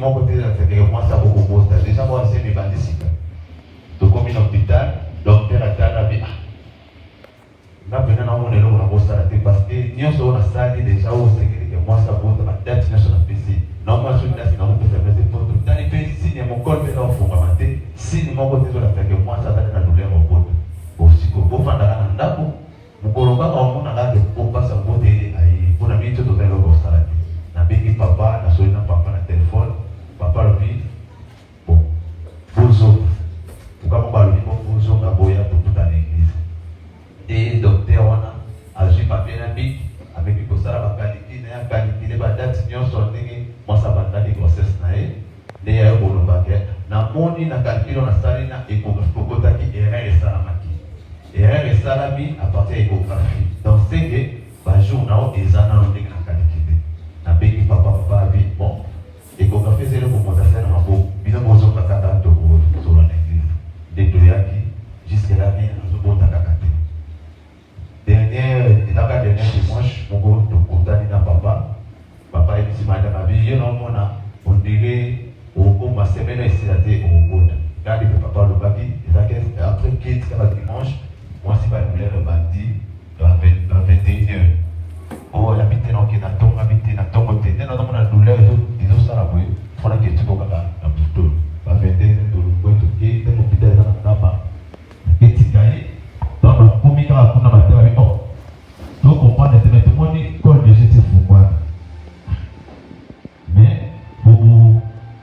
mon côté, moi, ça beaucoup poste. Déjà, moi, c'est mes bandits. Donc, comme un hôpital, docteur a dit à la vie. Là, maintenant, on est là, on a bossé la tête parce que nous, on a sali déjà au sécurité. Moi, ça vaut la date, nous, on a fait ici. Non, moi, je suis là, sinon, on peut faire des photos. Dans les pays, si mon col fait là, on faut mater. Si mon côté, on a fait que moi, ça va être la douleur au bout. Aussi, pour vous, faire un ndako, vous pouvez pas avoir un ndako pour passer au bout et pour la vie, tout le monde au salade. Na béni papa, na soigné papa na téléphone, papa le dit, bon, vous autres, pourquoi on parle de vous autres à Boya pour toute l'église. Et docteur on a agi papier na bic avec le constat la qualité na qualité les badates nyon sont négé moi ça va dans les grossesses na e les ya bolo baké na moni na calcul na sali na échographie pour côté qui erreur et salamaki erreur et salami à partir échographie donc c'est que ba jour na o ezana no négé na qualité na béni papa vie bon échographie c'est le commentaire na mabo bino bozo kaka to sur l'église des doyaki jusqu'à la vie nous bonta kaka dernière dimanche, mon gars, donc content na papa est ici madame habillé non on dirait au ma semaine ici là t'es au bon regardez que papa le papi après qu'il dimanche moi c'est pas le bandit à 21h oh la mité non qui na ton habité na ton côté non non na douleur ils ont ça là oui voilà que tu peux pas na plutôt à 21h de l'autre côté et mon petit dans là-bas et tu gagnes donc pour m'y faire pour na matin avec oh donc on parle de tout le monde quand déjà c'est fou quoi mais pour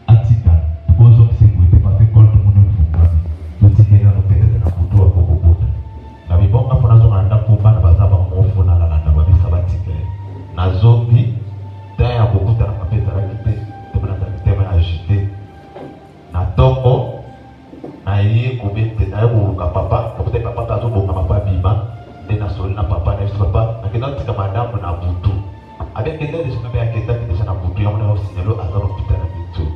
Atika pour les autres c'est pas fait quand tout le monde fou quoi le ticket là peut-être na photo à beaucoup na bon après on a anda pour pas na baza ba mofo na la na ba bisa ba ticket na zombie d'ailleurs beaucoup de la peut-être la quitter de la quitter mais agité na toko na yé ko bete na yo ka papa peut-être papa ta zo bon papa biba na soli na papa na papa na kena tika madame na butu avec quelqu'un de ce que bien quelqu'un qui déjà na butu on a aussi le azar hôpital na butu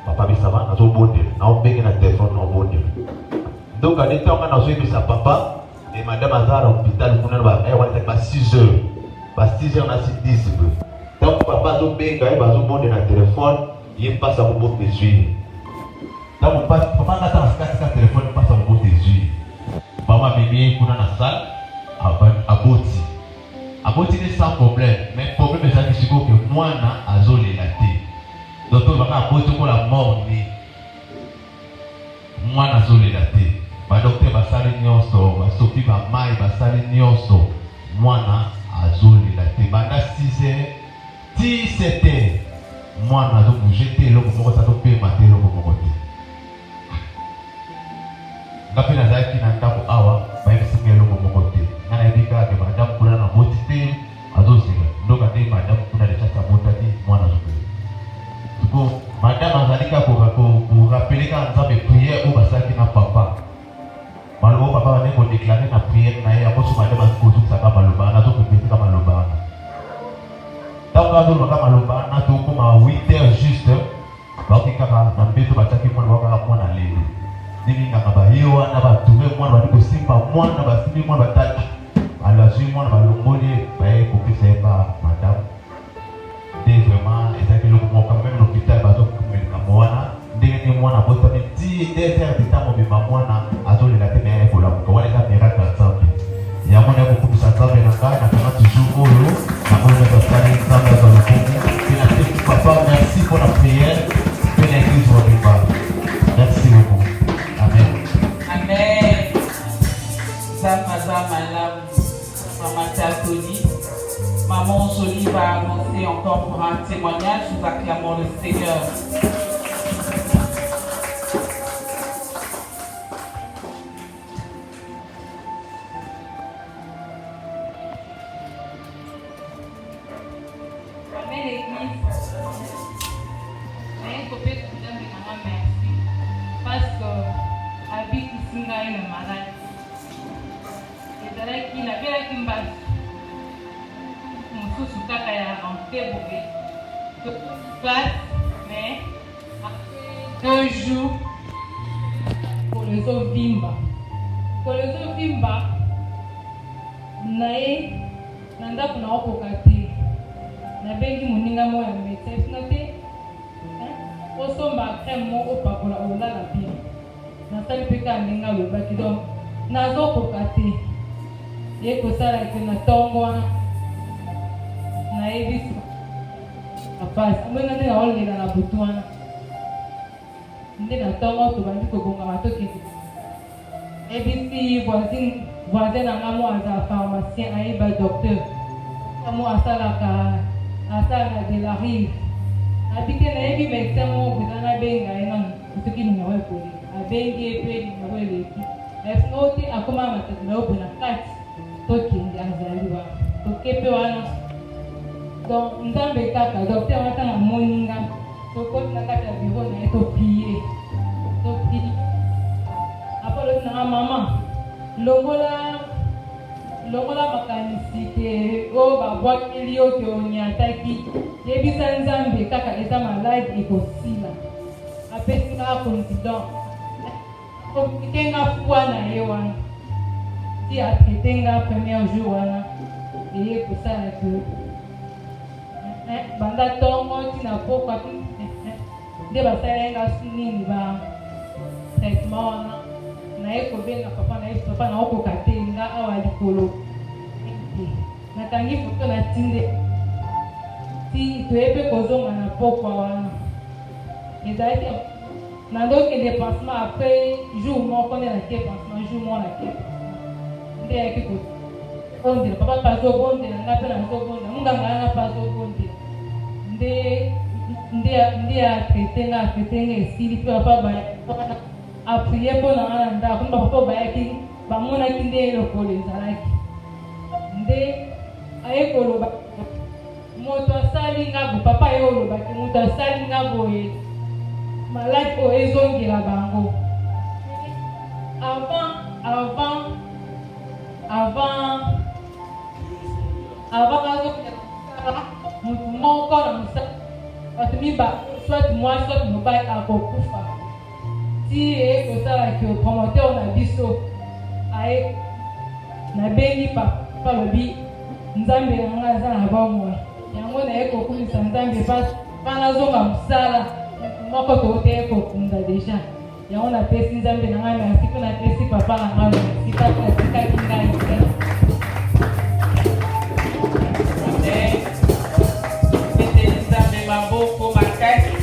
papa bi sava na zo bonde na on bengi na téléphone na bonde donc à l'état on a zo bi sa papa et madame azar hôpital kuna ba eh wala ba 6 heures ba 6 heures na 10 donc papa zo benga e ba zo bonde na téléphone il passe à bout de yeux donc papa na ta ka téléphone passe à bout de yeux maman bébé kuna na salle aboti ni sans problème mais problème est que que moi na azole la té donc on va aboti pour la mort ni moi na azole la té ba docteur ba sali nyonso ba sopi ba mai ba sali nyonso moi na azole la té ba na 17h moi na zo bouger té loko moko ça to pe maté loko moko té ngapi na zaki na ndako awa ba yesinga loko moko té na ebika ke madame kuna na motité azosika ndoka te madame kuna de chata motati mwana zuku tuko madame azalika ko rappeler ka nzambe prière ou basaki na papa malo papa va ko déclarer na prière na ya ko madame aziko zuku saka maloba na to ko pesa maloba donc azo loka maloba na to ko ma 8h juste ba kika na mbeto bataki mwana ba ka mwana lele nini ngaka ba yewa na ba tume mwana ba ko simba mwana ba simbi mwana bataki alors si moi na longoli ba ko pesa ba madame de vraiment et ça que le moment quand même l'hôpital ba zo ko melika mwana ndenge ni mwana bota ni ti desert de temps mo ba mwana azole la tene ko la ko wale ka miracle santé ya mwana ko kupisa santé na kana kama toujours olo na mwana ba sali santé za lokumu kina te papa merci pour la prière que l'église va vivre merci beaucoup amen amen zama malam Maman Tony, Maman Jolie va annoncer encore pour un témoignage. Nous acclamons le Seigneur. Amen l'église. Mais faut peut-être que maman merci parce que habite ici là une malade. Ezalaki nabelaki mbasi mosusu kaka ya rente bobe place mais après 2 jours kolezovimba na ye na ndako na okoka te nabengi moninga mo ya médecin sino te osomba crème mo opakola olala bien nasali mpe kaka ndenge alobaki donc nazokoka te ye kosala ke na ntongo wana nayebisi apasi ambwenga nde naolela na butu wana nde na ntongo tobandi kobongama tokende ebisi voisin na nga mo aza pharmacien ayeba docteur mo asalaka de la rive abite nayebi médecin mo eza nabenga ye nanu soki numero ekoli abengi ye mpe numero eleki efingo te akoma matatu na yo mpona kati tokende azali wana toke mpe wana donc nzambe kaka docteur wana ntanga moninga tokoti na kati ya biro na ye topie apolosi nanga mama longola makanisi ke oyo babwakeli yo ke onyataki yebisa nzambe kaka eza maladi ekosila apesi kaka confident komplike nga fwa na ye wana ti atraite nga premier jour wana eye kosala ke banda ntongo ntina pokwa nde basala nga nini ba traitement wana naye kobenga papa na ye papa na okoka te nga awa likolo nakangi foto na tinde ti toyebi kozonga na pokwa wana ezalaki nandokende pansement après jour moko nde nake pansement jour moko nake nde yaki kobondela papa mpe azobondela nga mpe nazobondela munganga nga mpe azobondela nde atraite nga esili mpe papa aprie mpo na nga na ndako mba papa bayaki bamonaki nde lokolo ezalaki nde aye koloba moto asali nga bo papa aye olobaki moto asali nga boye maladi oyo ezongela bango avant azokela motu moko na mosala bato miba soit mwasi soit mobali akokufa ti ekozalaki promoteur na biso aye nabengi papa lobi nzambe na nga aza na bomoi yango naye kokumisa nzambe mpana azonga mosala moko tooteye kokunda deja yango napesi nzambe na ngai merci mpe napesi papa na ngai merci kaka atikaki ngai te ete nzambe maboko makasi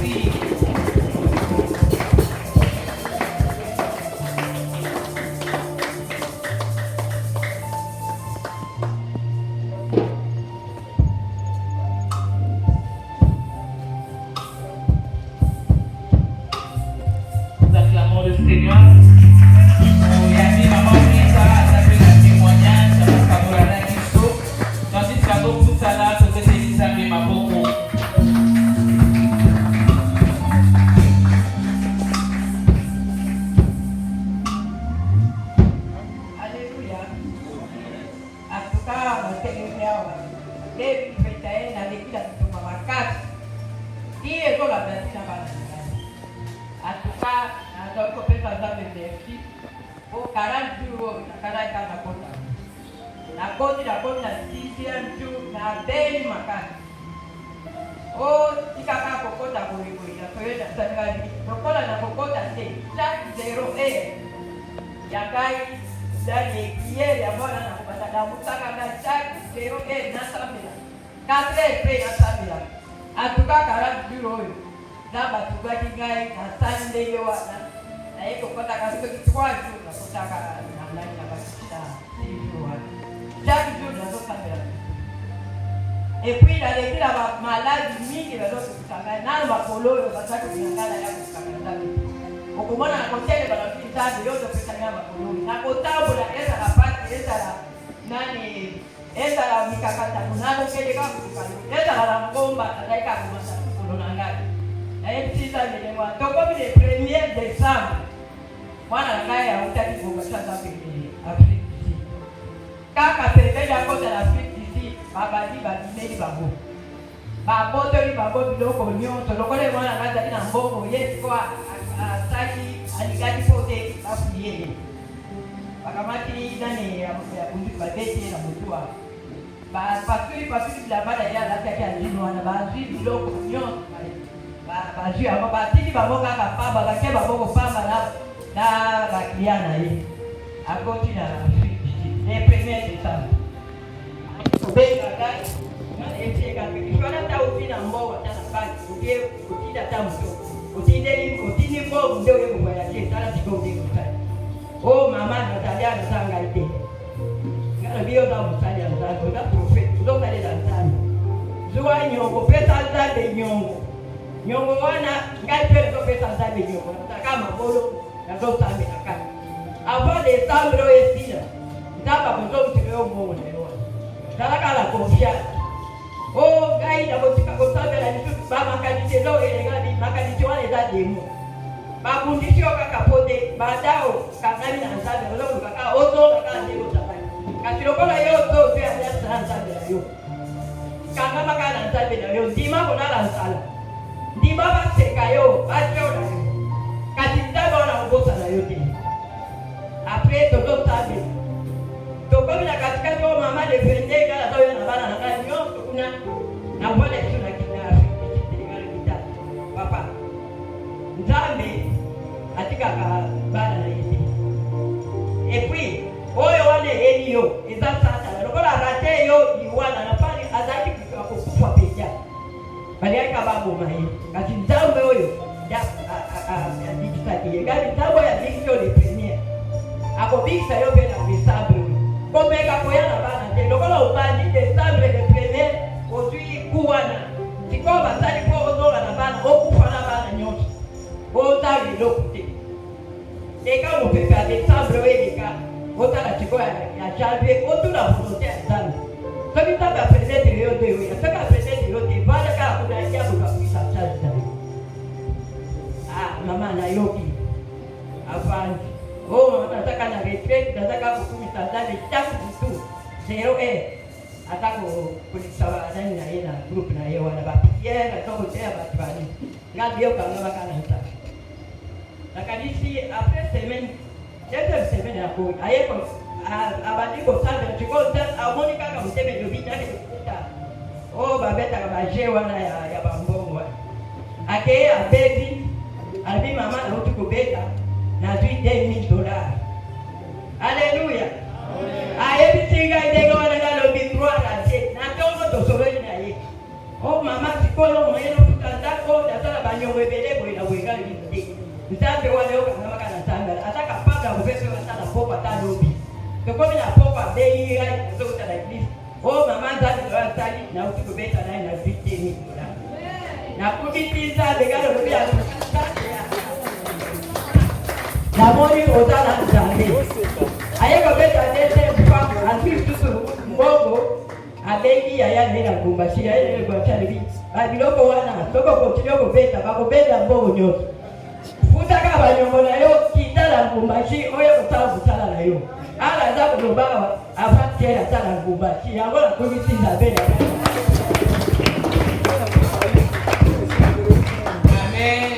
et puis il a dit la maladie mingi les autres kusangana na makolo basaka kunyangana ya kusangana okomona na kotele bana pinzani yote kusangana makolo na kotambola eza la pati eza la nani eza la mikakata kunalo kele kama kukalo eza la ngomba alaika kumasa kolona ngati na epita ile mwa toko bi le 1er décembre mwana ngaya utaki kuomba sasa pekee Afrika kaka pete ya kota la Afrika babadi badimeli bango babotoli bango biloko nyonso lokola mwana azali na mbongo ye siko asali alikaki po te bafuye bakamati nani ya bundu babeti na motua pasuli bila bada ya alatiaki alino wana bazwi biloko nyonso bazwi yango batiki bango kaka pamba bake bango kopamba na baklia na ye akoti na le 1er décembre obenga ngai etieka ifana ta otina mbogo ta na banki otie otinda ta moto otindi mbogo nde oye kovoyage tala siko obenga mosali o mama natali aza ngai te ngalobi oza mosali ya nzambe oza profete ozosalela nzambe zuwa nyongo pesa nzambe nyongo wana ngai mpe nazopesa nzambe nyongo nataka mabolo nazosambela kaka avant décembre oyo esila nzambe akozomutela yo mbongo na yo wana zalaka na confiance o ngai nakotika kosambela lisusu bamakanisi ezo elenga makanisi wana eza demo babundisi yo kaka po te badao kangami na nzambe ozoluka kaka ozonga kaka ndenge osambali kasi lokola yo ozope aliansa na nzambe na yo kangama kaka na nzambe na yo ndima konala nsala ndima baseka yo batio na yo kasi nzambe wana kobosa na yo te apres tozosambela tokomi na katikati oyo mama de vende kala toyo na bana na ngai nyonso kuna na voile esu na kinaafrikitelekala papa nzambe atikaka bana na ye te epuis oyo wana eyeli yo eza satana lokola rate yo liwana na pali azalaki kokufa mpenza baliaka baboma ye kasi nzambe oyo abikisaki ye kasi nzambe oyo abikisi yo le premier akobikisa yo mpe na desambre oyo komeka koya na bana te lokola obandi desambre le premier ozwi ku wana sikoyo basali mpo ozonga na bana okufa na bana nyonso ozali eloko te leka mopepe ya desambre oyo eleka otala sikoyo ya janvier otuna volonté ya nzambe soki nzambe apresetre yo te oyo soki apresetre yo te vanda kaka kuna yakokakwisa charge na yo mama nayoki avandi mama nazaka na retraite nazaka kokumisa nzambe chaque butu 0 atako kolekisa banani na ye na groupe na ye wana bapriere azokoteya bato bani ngabi yokangamaka na nzambe nakanisi après semaine deuxième semaine yakoyi ayeko abandi kosambela sikoyo amoni kaka motema elobi nake kokuta oyo babetaka baje wana ya bambongo wana akeye abeti alobi mama nauti kobeta nazwi $2000 alleluya ayebisi ngai ndenge wana nalobi gloire a Dieu na ntongo tosololi na ye o mama sikoyo moyeno futa ndako nazala banyongo ebele boye na boye ngai te nzambe wana yokangamaka na nzambe ata kapable akopesa yo ata na poko ata lobi tokomi na poko abeyi ngai nazokota na eglise o mama nzambe oyo asali nauti kobeta naye na $2000 nakubisi nzambe ngai lolobi ya namoni ozala nzambe ayekobeta deuxième fois azwi lisusu mbongo abengi yaya naye na ngumbashi yaya naye na ngumbashi alobi babiloko wana soki okontinue kobeta bakobeta mbongo nyonso futaka banyongo na yo kita na ngumbashi oyo kosala mosala na yo ala aza koloba avant-hier ata na ngumbashi yango nakomisi nzambe na Amen.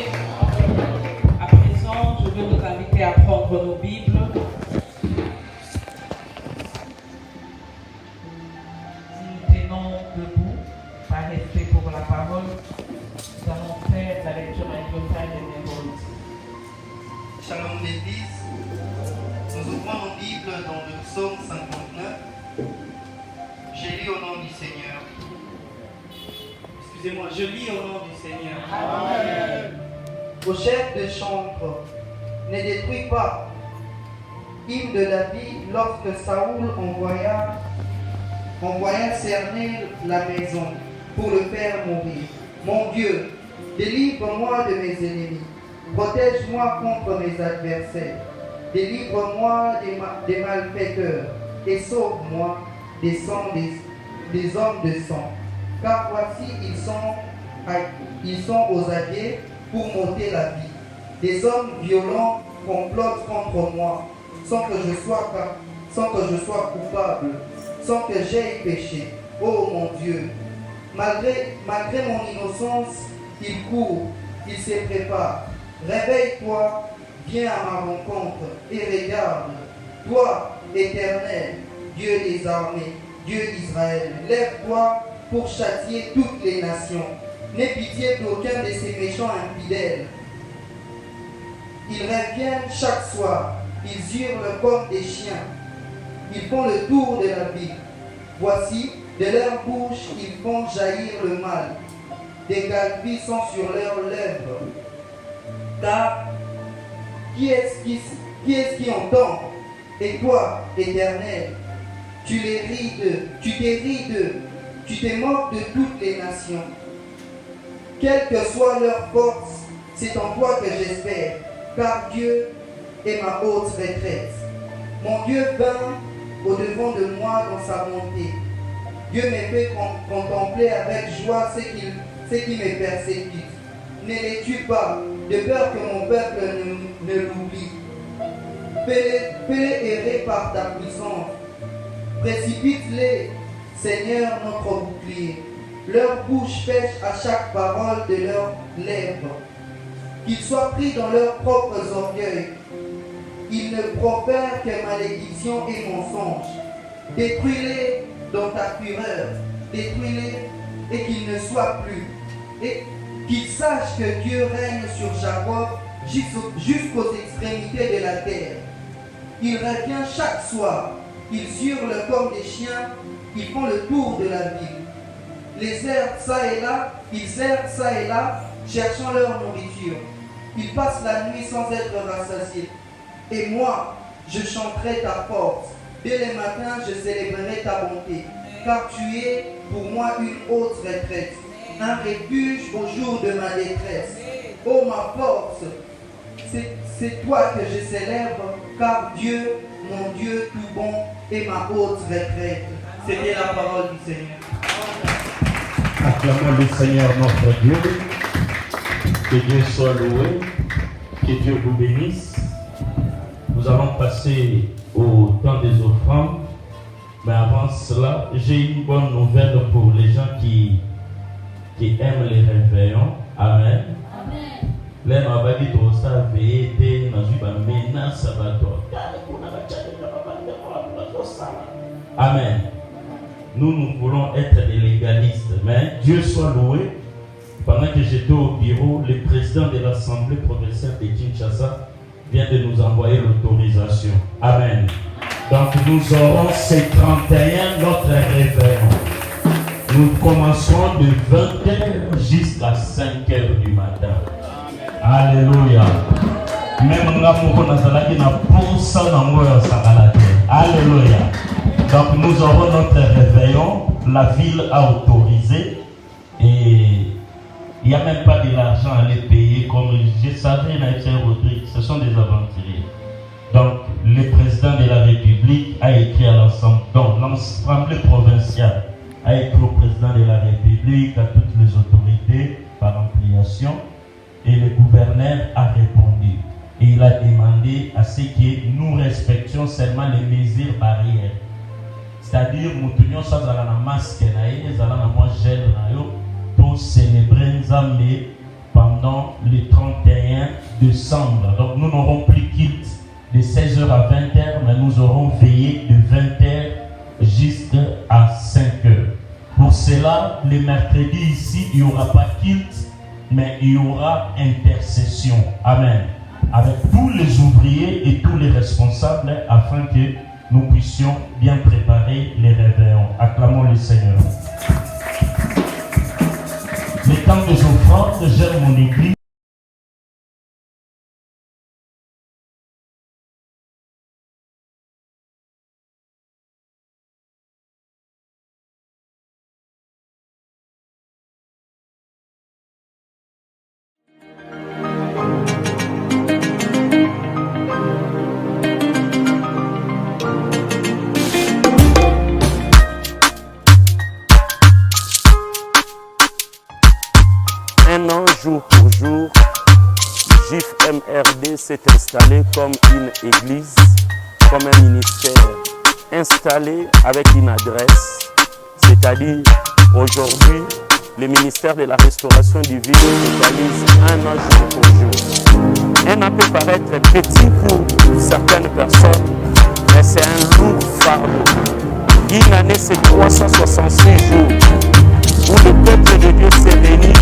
À présent, je veux vous inviter à prendre nos Bibles. Nous tenons debout par respect pour la parole. Nous allons faire la lecture intégrale des Nérodes. Shalom l'Église. Nous ouvrons nos Bibles dans le psaume 59. J'ai lu au nom du Seigneur. Excusez-moi, je lis au nom du Seigneur. Amen. Au chef de chambre, ne détruis pas. Hymne de David lorsque Saoul envoya cerner la maison pour le faire mourir. Mon Dieu, délivre-moi de mes ennemis. Protège-moi contre mes adversaires. Délivre-moi des malfaiteurs et sauve-moi des hommes de sang. Car voici, ils sont aux aguets pour m'ôter la vie. Des hommes violents complotent contre moi sans que je sois coupable, sans que j'aie péché. Oh mon Dieu, malgré mon innocence, ils courent, ils se préparent. Réveille-toi, viens à ma rencontre et regarde. Toi, Éternel, Dieu des armées, Dieu d'Israël, lève-toi pour châtier toutes les nations. n'aie pitié d'aucun de ces méchants infidèles. Ils reviennent chaque soir, ils hurlent comme des chiens, ils font le tour de la ville. Voici, de leur bouche, ils font jaillir le mal. Des calvies sont sur leurs lèvres. Car qui est-ce qui entend? Et toi, Éternel, tu les ris d'eux, tu t'es ri d'eux, tu te moques de toutes les nations. Quelle que soit leur force, c'est en toi que j'espère, car Dieu est ma haute retraite. Mon Dieu vint au-devant de moi dans sa bonté. Dieu me fait contempler avec joie ce qui me persécute. Ne les tue pas, de peur que mon peuple ne l'oublie. Fais-les errer par ta puissance. Précipite-les, Seigneur, notre bouclier. Leur bouche pêche à chaque parole de leurs lèvres. Qu'ils soient pris dans leurs propres orgueils. Ils ne profèrent que malédiction et mensonge. Détruis-les dans ta fureur. Détruis-les et qu'ils ne soient plus. Et qu'ils sachent que Dieu règne sur Jacob jusqu'aux extrémités de la terre. Il revient chaque soir. Ils hurlent comme des chiens. Ils font le tour de la ville. Ils errent ça et là, cherchant leur nourriture. Ils passent la nuit sans être rassasiés. Et moi, je chanterai ta force. Dès le matin, je célébrerai ta bonté. Car tu es pour moi une haute retraite, un refuge au jour de ma détresse. Ô ma force, c'est toi que je célèbre, car Dieu, mon Dieu tout bon, est ma haute retraite. C'était la parole du Seigneur. Acclamons le Seigneur notre Dieu. Que Dieu soit loué. Que Dieu vous bénisse. Nous allons passer au temps des offrandes. Mais avant cela, j'ai une bonne nouvelle pour les gens qui aiment les réveillons. Amen. Les mabadi tosa veete nazuba mena sabato. Amen. Nous voulons être des légalistes, mais Dieu soit loué. Pendant que j'étais au bureau, le président de l'Assemblée provinciale de Kinshasa vient de nous envoyer l'autorisation. Amen. Donc nous aurons ces 31 notre réveillon. Nous commencerons de 20h jusqu'à 5h du matin. Alléluia. Même nous Alléluia. Donc nous aurons notre réveillon. La ville a autorisé. Et il n'y a même pas de l'argent à les payer. Comme je savais, ce sont des aventuriers. Donc le président de la République a écrit à l'ensemble. Donc l'Assemblée provinciale a écrit au président de la République, à toutes les autorités par ampliation. Et le gouverneur a répondu. Et il a demandé à ce que nous respections seulement les mesures barrières. C'est-à-dire, nous avons un masque, nous avons un gel, pour célébrer Nzambe pendant le 31 décembre. Donc nous n'aurons plus quitte de 16h à 20h, mais nous aurons veillé de 20h jusqu'à 5h. Pour cela, le mercredi ici, il n'y aura pas quitte, mais il y aura intercession. Amen. Avec tous les ouvriers et tous les responsables afin que nous puissions bien préparer les réveillons. Acclamons le Seigneur. Le temps des offrandes, j'aime mon église. Jour pour jour, JFMRD s'est installé comme une église, comme un ministère installé avec une adresse, c'est-à-dire aujourd'hui, le ministère de la restauration du vide réalise un an jour pour jour. Un an peut paraître petit pour certaines personnes, mais c'est un lourd fardeau. Une année, c'est 366 jours où le peuple de Dieu s'est réuni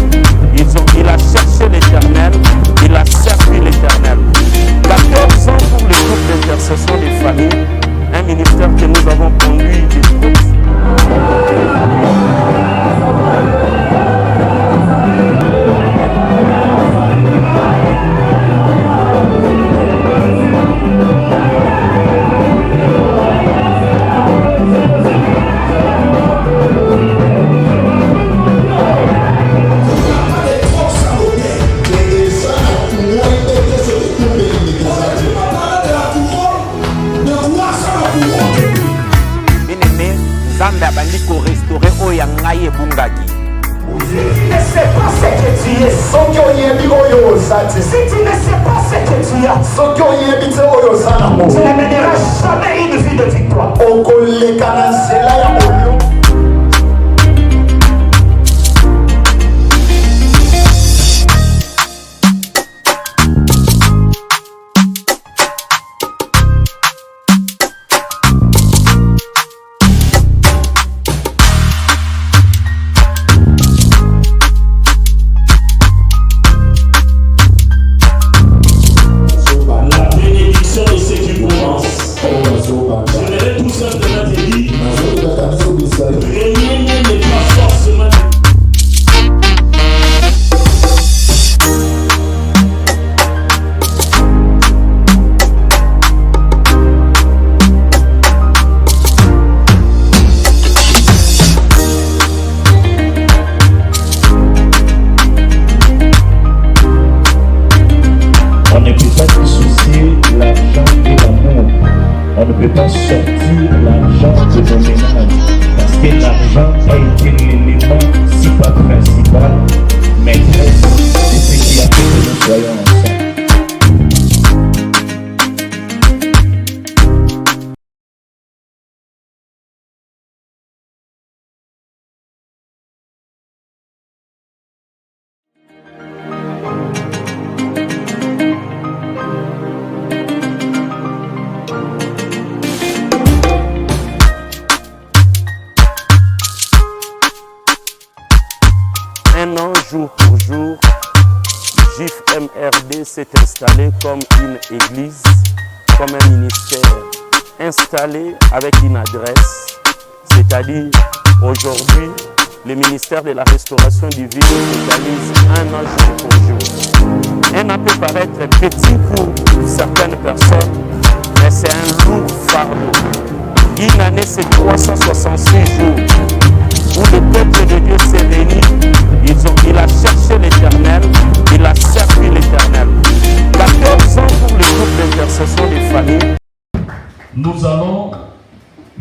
ya ngai ebungaki. Si tu ne sais pas ce que tu es, si tu ne sais pas ce que tu as, tu ne mèneras jamais une vie de victoire. Un an, jour pour jour, JIFMRD s'est installé comme une église, comme un ministère installé avec une adresse, c'est-à-dire aujourd'hui, le ministère de la restauration du vivre réalise un an jour pour jour. Un an peut paraître petit pour certaines personnes, mais c'est un lourd fardeau. Une année, c'est 366 jours où le peuple de Dieu s'est réuni. Il a cherché l'Éternel, il a servi l'Éternel. 14 ans pour le groupe d'intercession des familles. Nous allons,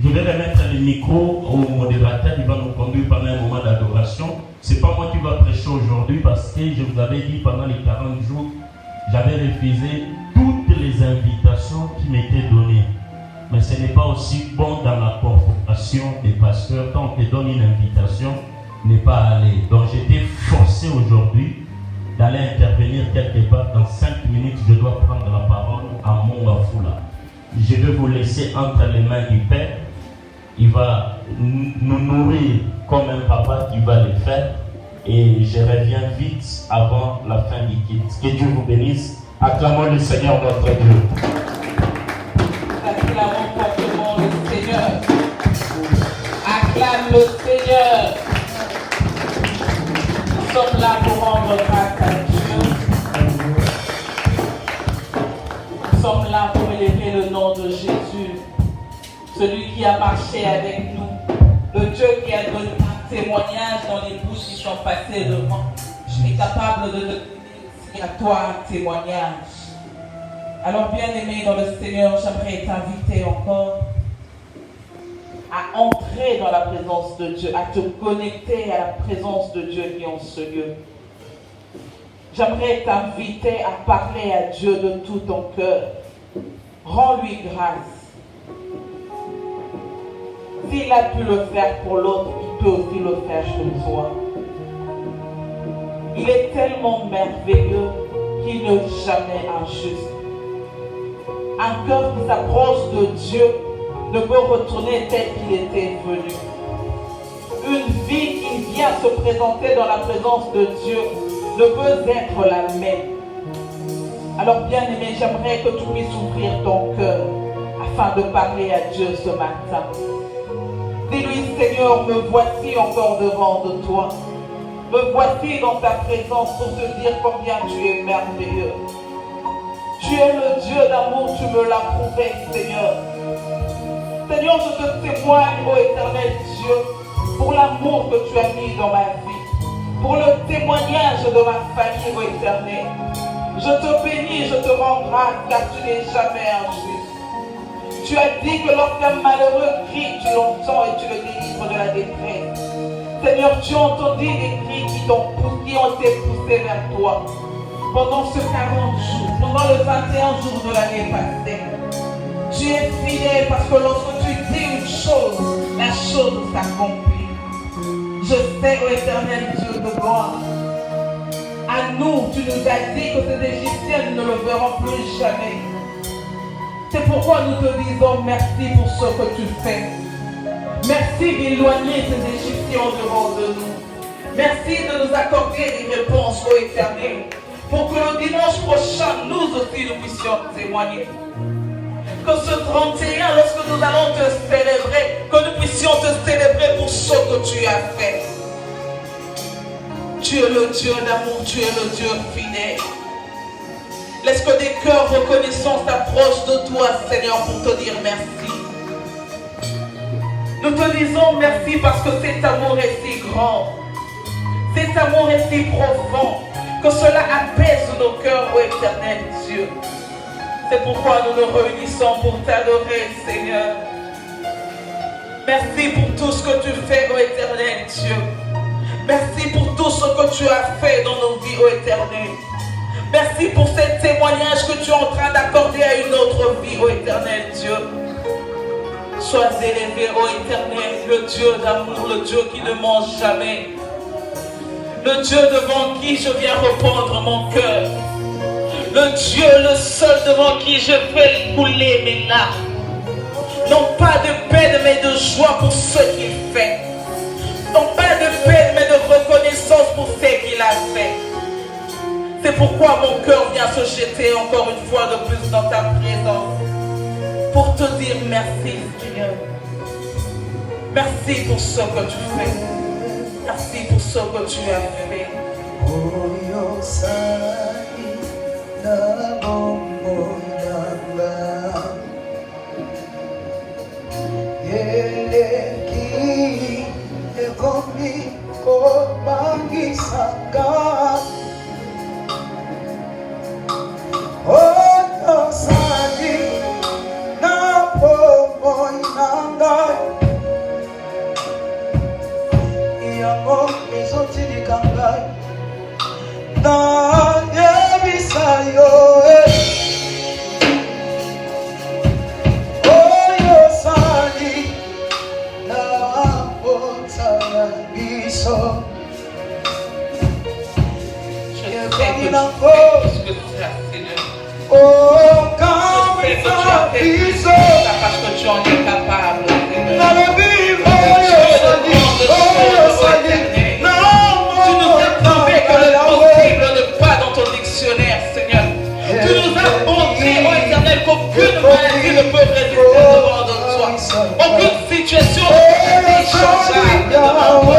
je vais remettre le micro au modérateur, il va nous conduire pendant un moment d'adoration. Ce n'est pas moi qui vais prêcher aujourd'hui parce que je vous avais dit pendant les 40 jours, j'avais refusé toutes les invitations qui m'étaient données. Mais ce n'est pas aussi bon dans la corporation des pasteurs. Quand on te donne une invitation, n'est pas aller. Donc j'étais forcé aujourd'hui d'aller intervenir quelque part. Dans 5 minutes, je dois prendre la parole à Mongafula. Je vais vous laisser entre les mains du Père. Il va nous nourrir comme un papa qui va le faire. Et je reviens vite avant la fin du kit. Que Dieu vous bénisse. Acclamons le Seigneur notre Dieu. Acclamons fortement le Seigneur. Acclame le Seigneur. Nous sommes là pour rendre grâce à Dieu. Nous sommes là pour élever le nom de Jésus, celui qui a marché avec nous, le Dieu qui a donné un témoignage dans les bouches qui sont passées devant. Je suis capable de te donner aussi à toi un témoignage. Alors, bien-aimé dans le Seigneur, j'aimerais t'inviter encore à entrer dans la présence de Dieu, à te connecter à la présence de Dieu qui est en ce lieu. J'aimerais t'inviter à parler à Dieu de tout ton cœur. Rends-lui grâce. S'il a pu le faire pour l'autre, il peut aussi le faire pour toi. Il est tellement merveilleux qu'il n'est jamais injuste. Un cœur qui s'approche de Dieu ne peut retourner tel qu'il était venu. Une vie qui vient se présenter dans la présence de Dieu ne peut être la même. Alors bien aimé, j'aimerais que tu puisses ouvrir ton cœur afin de parler à Dieu ce matin. Dis-lui, Seigneur, me voici encore devant de toi. Me voici dans ta présence pour te dire combien tu es merveilleux. Tu es le Dieu d'amour, tu me l'as prouvé, Seigneur. Seigneur, je te témoigne, ô éternel Dieu, pour l'amour que tu as mis dans ma vie, pour le témoignage de ma famille, ô éternel. Je te bénis, je te rends grâce, car tu n'es jamais injuste. Tu as dit que lorsqu'un malheureux crie, tu l'entends et tu le délivres de la détresse. Seigneur, tu as entendu les cris qui ont été poussés vers toi pendant ce 40 jours, pendant le 21 jours de l'année passée. Tu es fidèle parce que lorsque tu dis une chose, la chose s'accomplit. Je sais, ô éternel Dieu de gloire, à nous, tu nous as dit que ces Égyptiens ne le verront plus jamais. C'est pourquoi nous te disons merci pour ce que tu fais. Merci d'éloigner ces Égyptiens devant de nous. Merci de nous accorder des réponses, ô éternel, pour que le dimanche prochain, nous aussi, nous puissions témoigner. Que ce 31, lorsque nous allons te célébrer, que nous puissions te célébrer pour ce que tu as fait. Tu es le Dieu d'amour, tu es le Dieu fidèle. Laisse que des cœurs reconnaissants s'approchent de toi, Seigneur, pour te dire merci. Nous te disons merci parce que cet amour est si grand, cet amour est si profond, que cela apaise nos cœurs, ô éternel Dieu. C'est pourquoi nous nous réunissons pour t'adorer, Seigneur. Merci pour tout ce que tu fais, ô éternel Dieu. Merci pour tout ce que tu as fait dans nos vies, ô éternel. Merci pour ces témoignages que tu es en train d'accorder à une autre vie, ô éternel Dieu. Sois élevé, ô éternel, le Dieu d'amour, le Dieu qui ne mange jamais. Le Dieu devant qui je viens répandre mon cœur. Le Dieu, le seul devant qui je fais couler mes larmes. Non pas de peine mais de joie pour ce qu'il fait. Non pas de peine mais de reconnaissance pour ce qu'il a fait. C'est pourquoi mon cœur vient se jeter encore une fois de plus dans ta présence. Pour te dire merci, Seigneur. Merci pour ce que tu fais. Merci pour ce que tu as fait. Parce que tu en es capable. Tu nous as prouvé que le possible n'est pas dans ton dictionnaire, Seigneur. Tu nous as montré, ô éternel, qu'aucune maladie ne peut résister devant de toi. Aucune situation ne peut être changeable devant toi.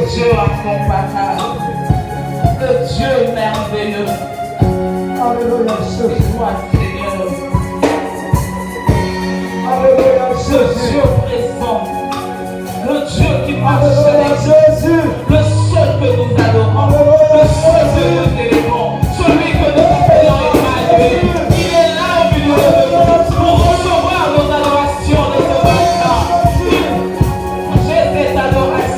Dieu incomparable, le Dieu merveilleux. Alléluia, C'est toi, Seigneur. Alléluia, Le Dieu présent, le Dieu qui marche Alléluia, avec Jésus. le seul que nous adorons, le seul que nous élevons, celui que nous appelons Emmanuel. Il est là au milieu de nous pour recevoir nos adorations de ce matin. J'ai cette adoration.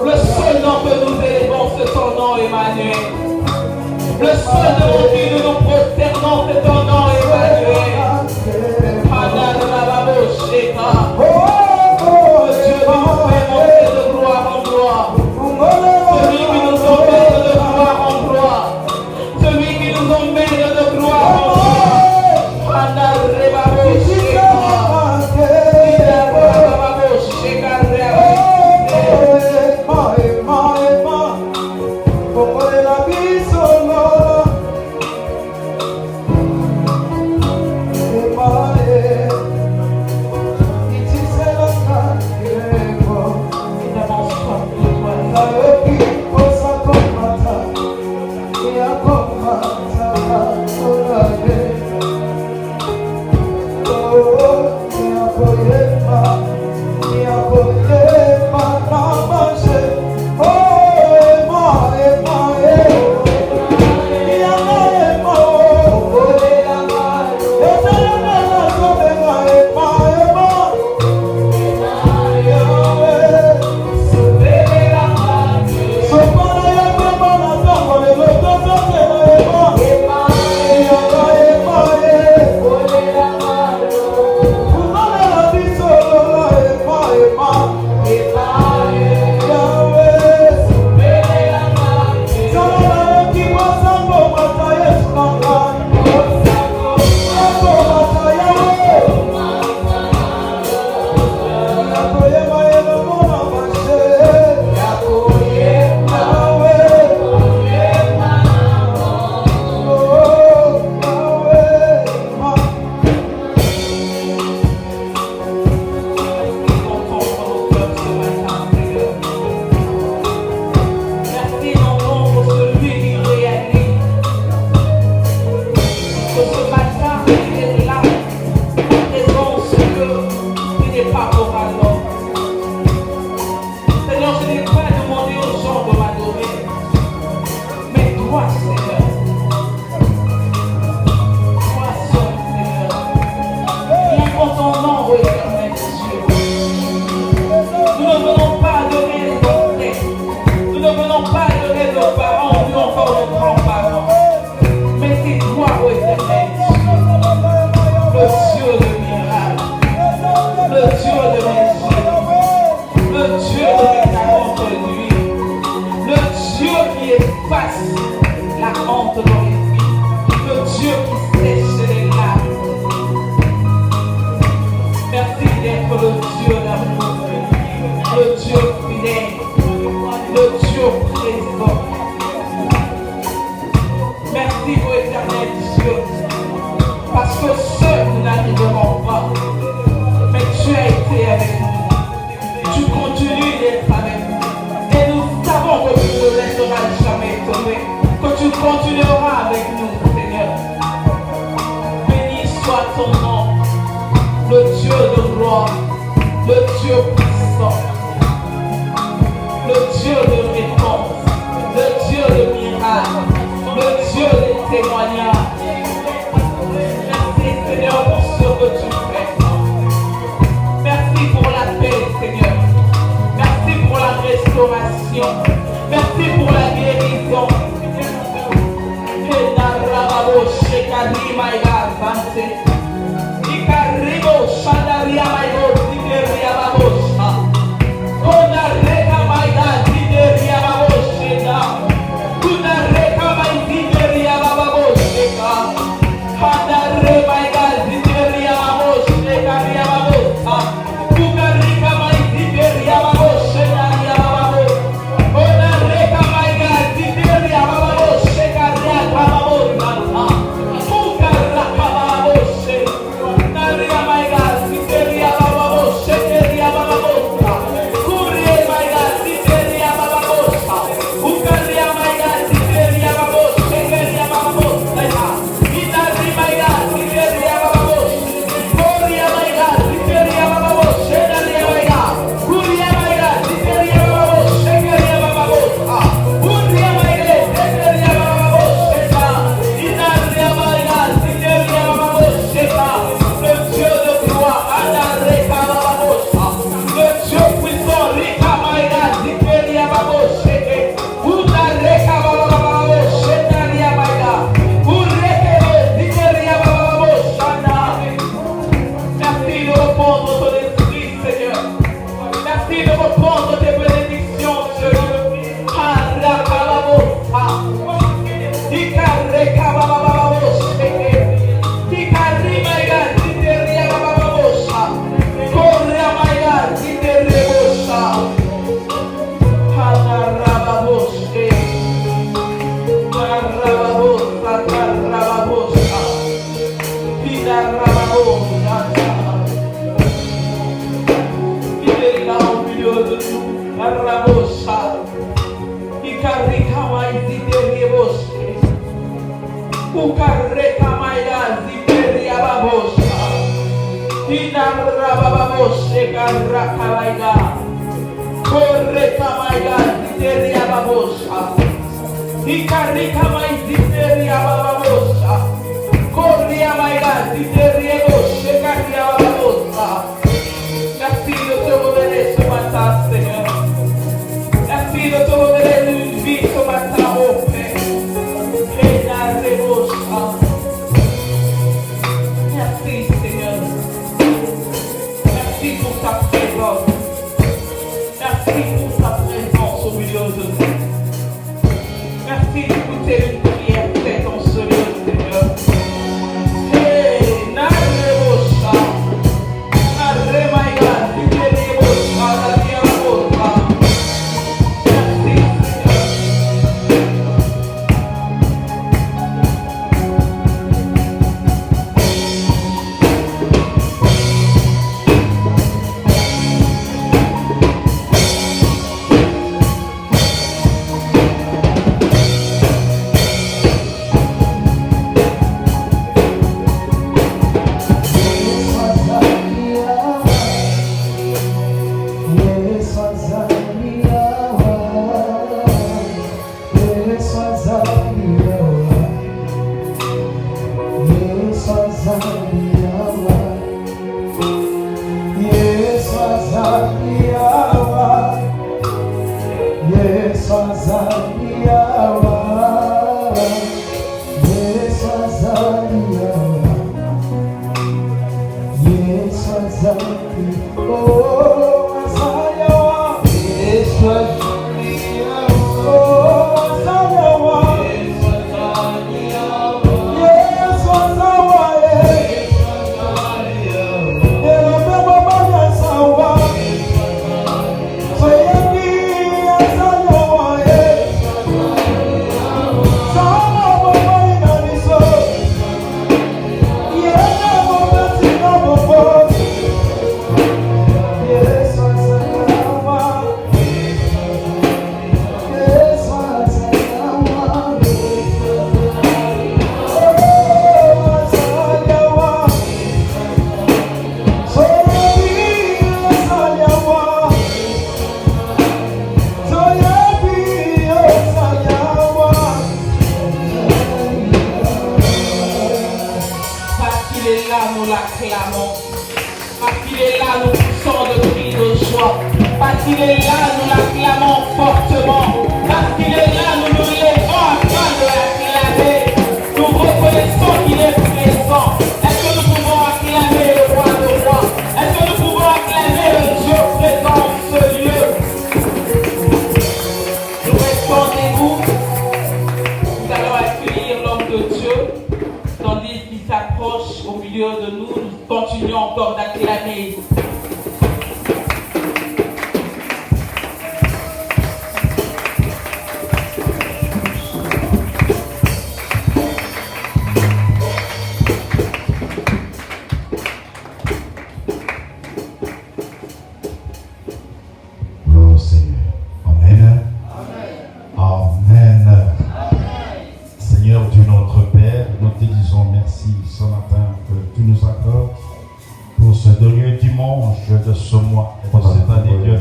Le seul nom que nous élevons, c'est ton nom, Emmanuel. Le seul devant qui nous nous prosternons, c'est ton nom, Emmanuel. Dieu qui nous fait monter de gloire en gloire. Celui qui nous emmène de gloire en gloire. Celui qui nous emmène de gloire en gloire. Merci de te révéler ce matin, Seigneur. Merci de te révéler une vie ce matin, oh Père. Merci, Seigneur. Merci pour ta présence. Merci pour ta présence au milieu de nous. Merci d'écouter une prière faite en ce lieu, Seigneur. Hey, Narebosha. Naremaïga, Narebosha, Narebosha.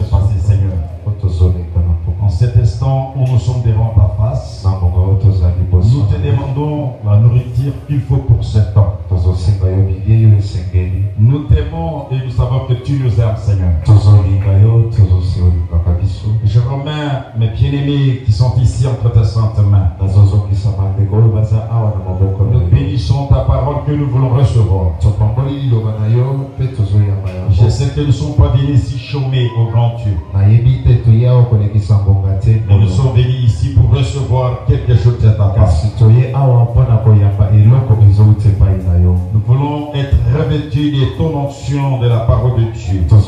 Merci, Seigneur. Je remets mes bien-aimés qui sont ici entre tes saintes mains. Nous bénissons ta parole que nous voulons recevoir. Je sais que nous ne sommes pas venus ici chômer au grand Dieu. Mais nous sommes venus ici pour recevoir quelque chose de ta part. Nous voulons être revêtus de ton onction de la parole de Dieu. Nous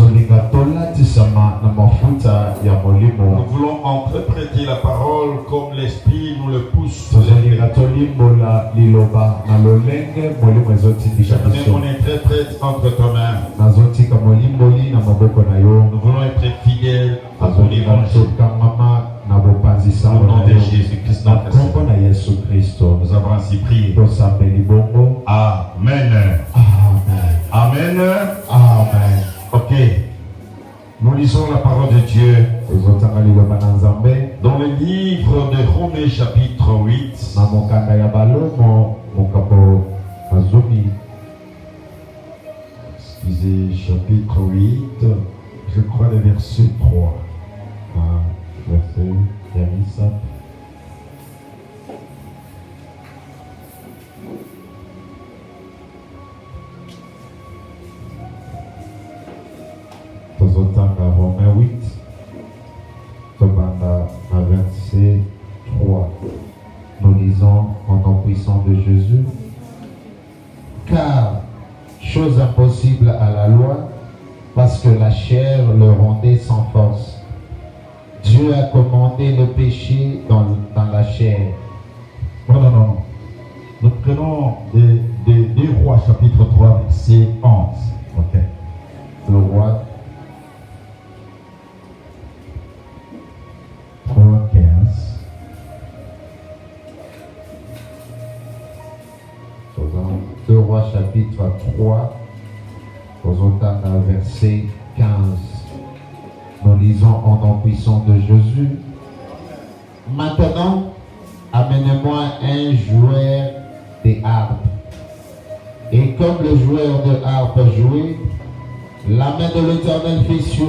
voulons interpréter la parole comme l'Esprit nous le pousse. Mets mon interprète entre tes mains. Nous voulons être fidèles à ton évangile. Au nom de Jésus-Christ, notre Seigneur. Nous avons ainsi prié. Amen. Amen. Amen. Amen. Ok. Nous lisons la parole de Dieu dans le livre de Romains chapitre 8. Excusez, chapitre 8, je crois le verset 3. Verset, il y a mis ça. Romains 8, à verset 3. Nous lisons en nom puissant de Jésus. Car, chose impossible à la loi, parce que la chair le rendait sans force. Dieu a commandé le péché dans la chair. Non. Nous prenons des Rois, chapitre 3, verset 11. Ok. Le roi 3, 15. Deux Rois chapitre 3, verset 15. Nous lisons en nom puissant de Jésus. Maintenant, amenez-moi un joueur de harpe. Et comme le joueur de harpe jouait, la main de l'Éternel fut sur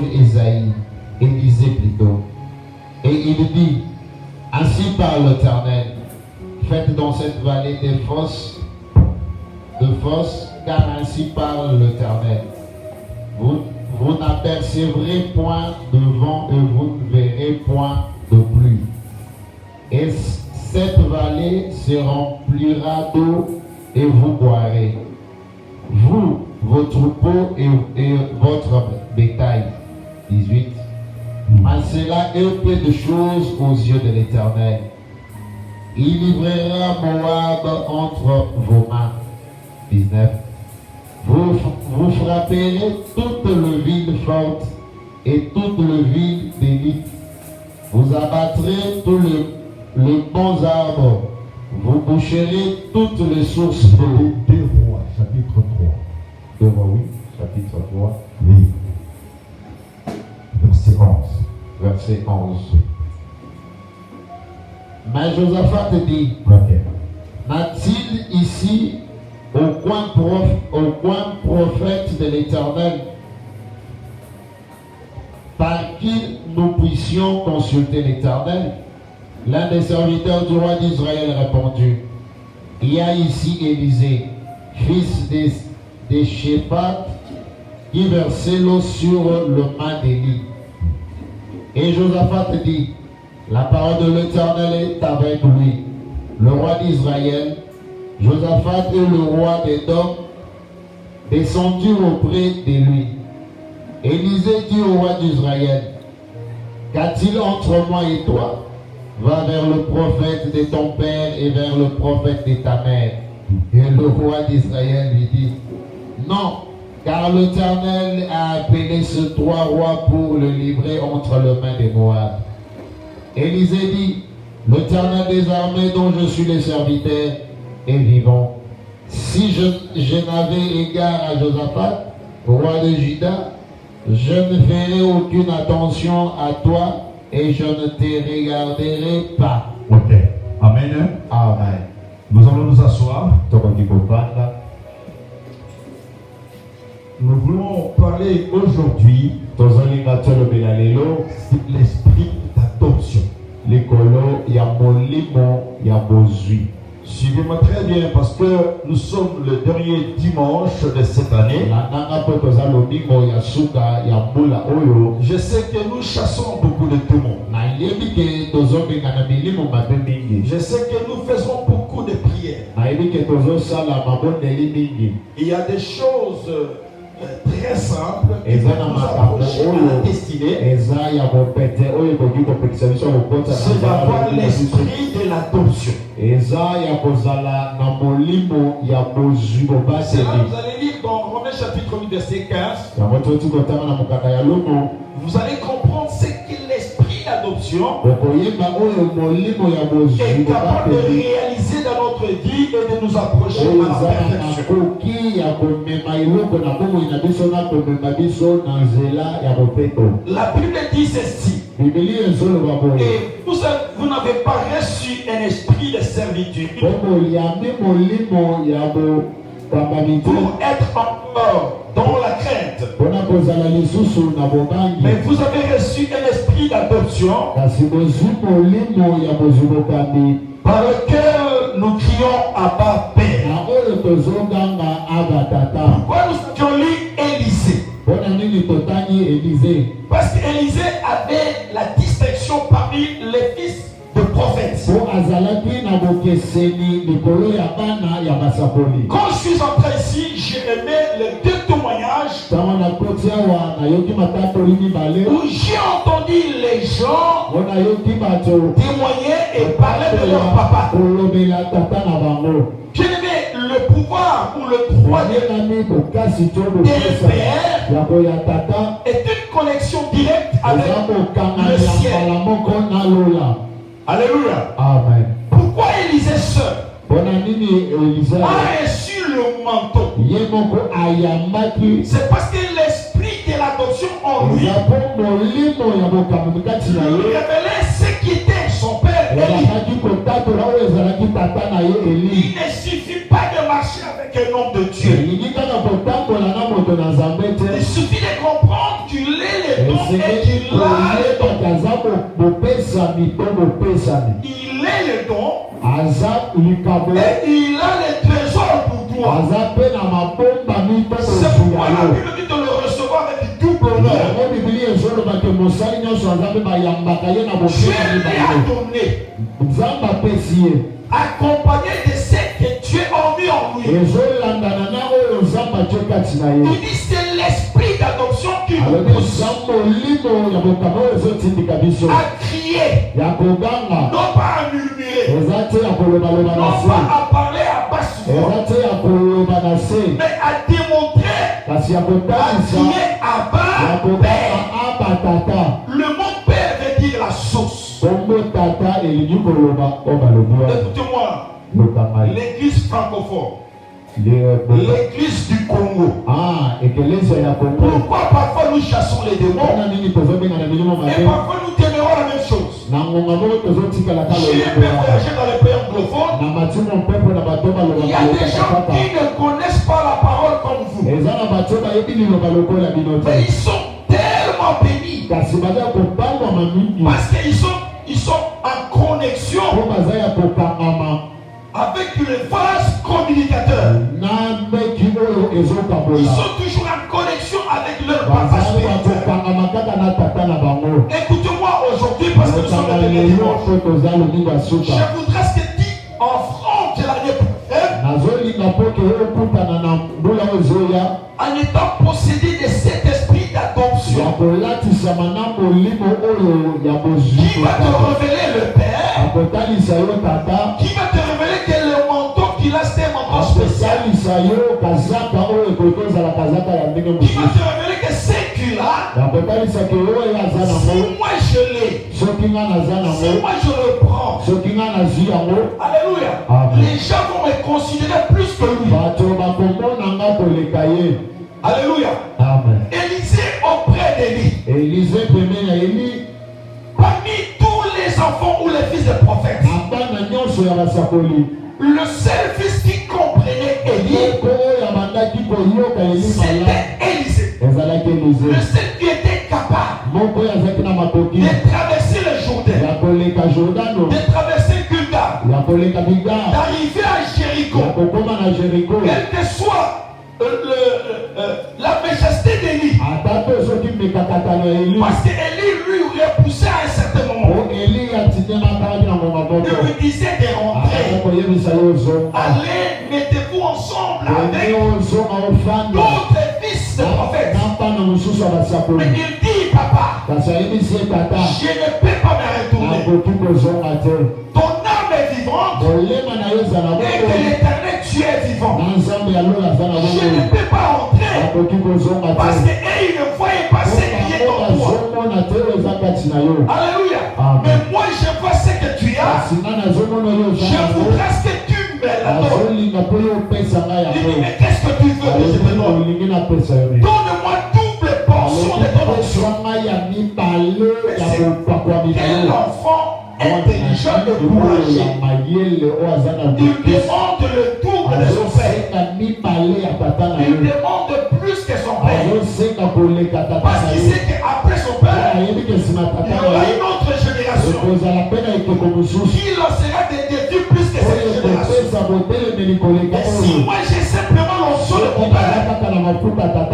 Élisée plutôt. Et il dit, ainsi parle l'Éternel, faites dans cette vallée des fosses, car ainsi parle l'Éternel. Vous n'apercevrez point de vent et vous ne verrez point de pluie. Et cette vallée se remplira d'eau et vous boirez. Vous, vos troupeaux et votre bétail. 18. Mais cela est peu de choses aux yeux de l'Éternel. Il livrera Moab entre vos mains. 19. Vous frapperez toutes les villes fortes et toutes les villes d'élite. Vous abattrez tous les bons arbres. Vous boucherez toutes les sources d'eau. 2 Rois, chapitre 3. 2 Rois, oui, chapitre 3. Oui. Verset 11. Verset 11. Mais Josaphat dit, n'a-t-il ici aucun prophète de l'Éternel par qui nous puissions consulter l'Éternel? L'un des serviteurs du roi d'Israël répondit, il y a ici Élisée, fils de Shaphat, qui versait l'eau sur le main d'Élie. Et Josaphat dit, la parole de l'Éternel est avec lui. Le roi d'Israël, Josaphat et le roi d'Édom descendirent auprès de lui. Élisée dit au roi d'Israël, qu'a-t-il entre moi et toi? Va vers le prophète de ton père et vers le prophète de ta mère. Et le roi d'Israël lui dit, non, car l'Éternel a appelé ces 3 rois pour le livrer entre les mains des Moab. Élisée dit, l'Éternel des armées dont je suis le serviteur est vivant. Si je n'avais égard à Josaphat, roi de Juda, je ne ferai aucune attention à toi et je ne te regarderai pas. Ok. Amen. Amen. Nous allons nous asseoir. Nous voulons parler aujourd'hui de l'esprit d'adoption. Suivez-moi très bien parce que nous sommes le dernier dimanche de cette année. Je sais que nous chassons beaucoup de démons. Je sais que nous faisons beaucoup de prières. Il y a des choses très simple qui va nous approcher à la destinée. C'est d'avoir l'esprit de l'adoption. Vous allez lire dans Romains chapitre 8 verset 15. Vous allez comprendre ce qu'est l'esprit d'adoption est capable de réaliser dans notre contredire et de nous approcher à la perfection. La Bible dit ceci. Et vous n'avez pas reçu un esprit de servitude pour être encore dans la crainte. Mais vous avez reçu un esprit d'adoption par lequel nous crions Abba Père. Pourquoi nous avions lu Élisée? Parce qu'Élisée avait la distinction parmi les fils de prophètes. Quand je suis entré ici, j'ai aimé les deux témoignages où j'ai entendu les gens témoigner et parler de leur papa. J'ai aimé le pouvoir ou le droit des pères est une connexion directe avec le ciel. Alléluia. Amen. Pourquoi Élisée seul a reçu le manteau? C'est parce que l'esprit de l'adoption en lui révélait ce qui était son père Élie. Il ne suffit pas de marcher avec un homme de Dieu. Il suffit de comprendre qu'il est le don et qu'il a le don. Il est le don et il a le trésor pour toi. C'est pourquoi la Bible dit de le recevoir avec double honneur. Dieu lui a donné, accompagné de ce que Dieu a mis en lui. Il dit c'est l'esprit d'adoption qui nous pousse à crier, non pas à murmurer, non pas à parler à basse voix, mais à démontrer, à crier à bas Père. Le mot Père veut dire la source. Écoutez-moi, l'église francophone, l'église du Congo. Pourquoi parfois nous chassons les démons et parfois nous demeurons la même chose? J'ai un peu voyagé dans les pays anglophones. Il y a des gens qui ne connaissent pas la parole comme vous, mais ils sont tellement bénis parce qu'ils sont en connexion avec les vases communicateurs. Ils sont toujours en connexion avec leur papa spirituel. Écoutez-moi aujourd'hui parce que nous sommes le dimanche. Je voudrais ce que dit en France de l'année prochaine, en étant possédé de cet esprit d'adoption qui va te révéler le Père, qui va te révéler que le manteau qu'il a c'est un manteau spécial, qui va te révéler que c'est qu'il a, si moi je l'ai, si moi je le prends, alléluia, les gens vont me considérer plus que lui. Alléluia. Amen. Élisée auprès d'Élie. Parmi tous les enfants ou les fils des prophètes, le seul fils qui comprenait Élie, c'était Élisée. Le seul qui était capable de traverser le Jourdain, de traverser Gulda, d'arriver à Jéricho, quel que soit la méchanceté d'Élie, parce qu'Élie lui repoussait à un certain moment. Il lui disait de rentrer. Allez, mettez-vous ensemble avec d'autres fils de prophètes. Mais il dit, papa, je ne peux pas me retourner. Ton âme est vivante et que l'Éternel Dieu est vivant. Je ne peux pas rentrer parce que il ne voyait pas ce qui est en toi. Alléluia. Mais moi je vois ce que tu as. Je voudrais que tu m'aides la donne. Il dit, mais qu'est-ce que tu veux que je te donne? Donne-moi double portion de ton onction. Quel enfant intelligent et courageux. Il demande le double de son père. Il demande plus que son père. Parce qu'il sait qu'après son père, il y aura une autre génération qui lancera des défis plus que cette génération. Et si moi j'ai simplement l'onction de mon père,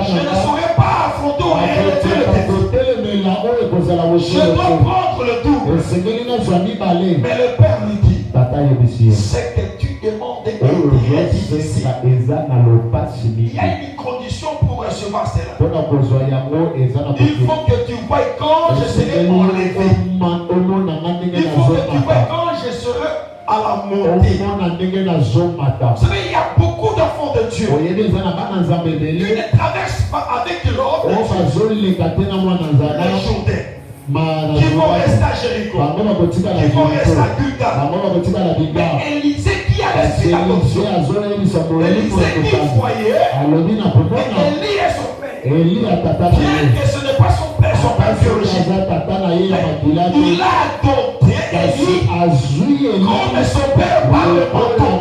je ne saurais pas affronter ou relever le défi. Je dois prendre le double. Mais le père lui dit, c'est que tu demandes et difficile. Il y a une condition pour recevoir cela. Il faut que tu vois quand je serai enlevé. Il faut que tu vois quand je serai à la montée. Vous savez, il y a beaucoup d'enfants de Dieu. Ils ne traversent pas avec l'ordre le Jourdain. Qui vont rester à Jéricho, qui vont rester à Gilgal. Mais Élisée qui a l'esprit d'adoption, Élisée qui voyait, et Élie est son père. Bien que ce n'est pas son père biologique, il a adopté Élie comme son père par le manteau.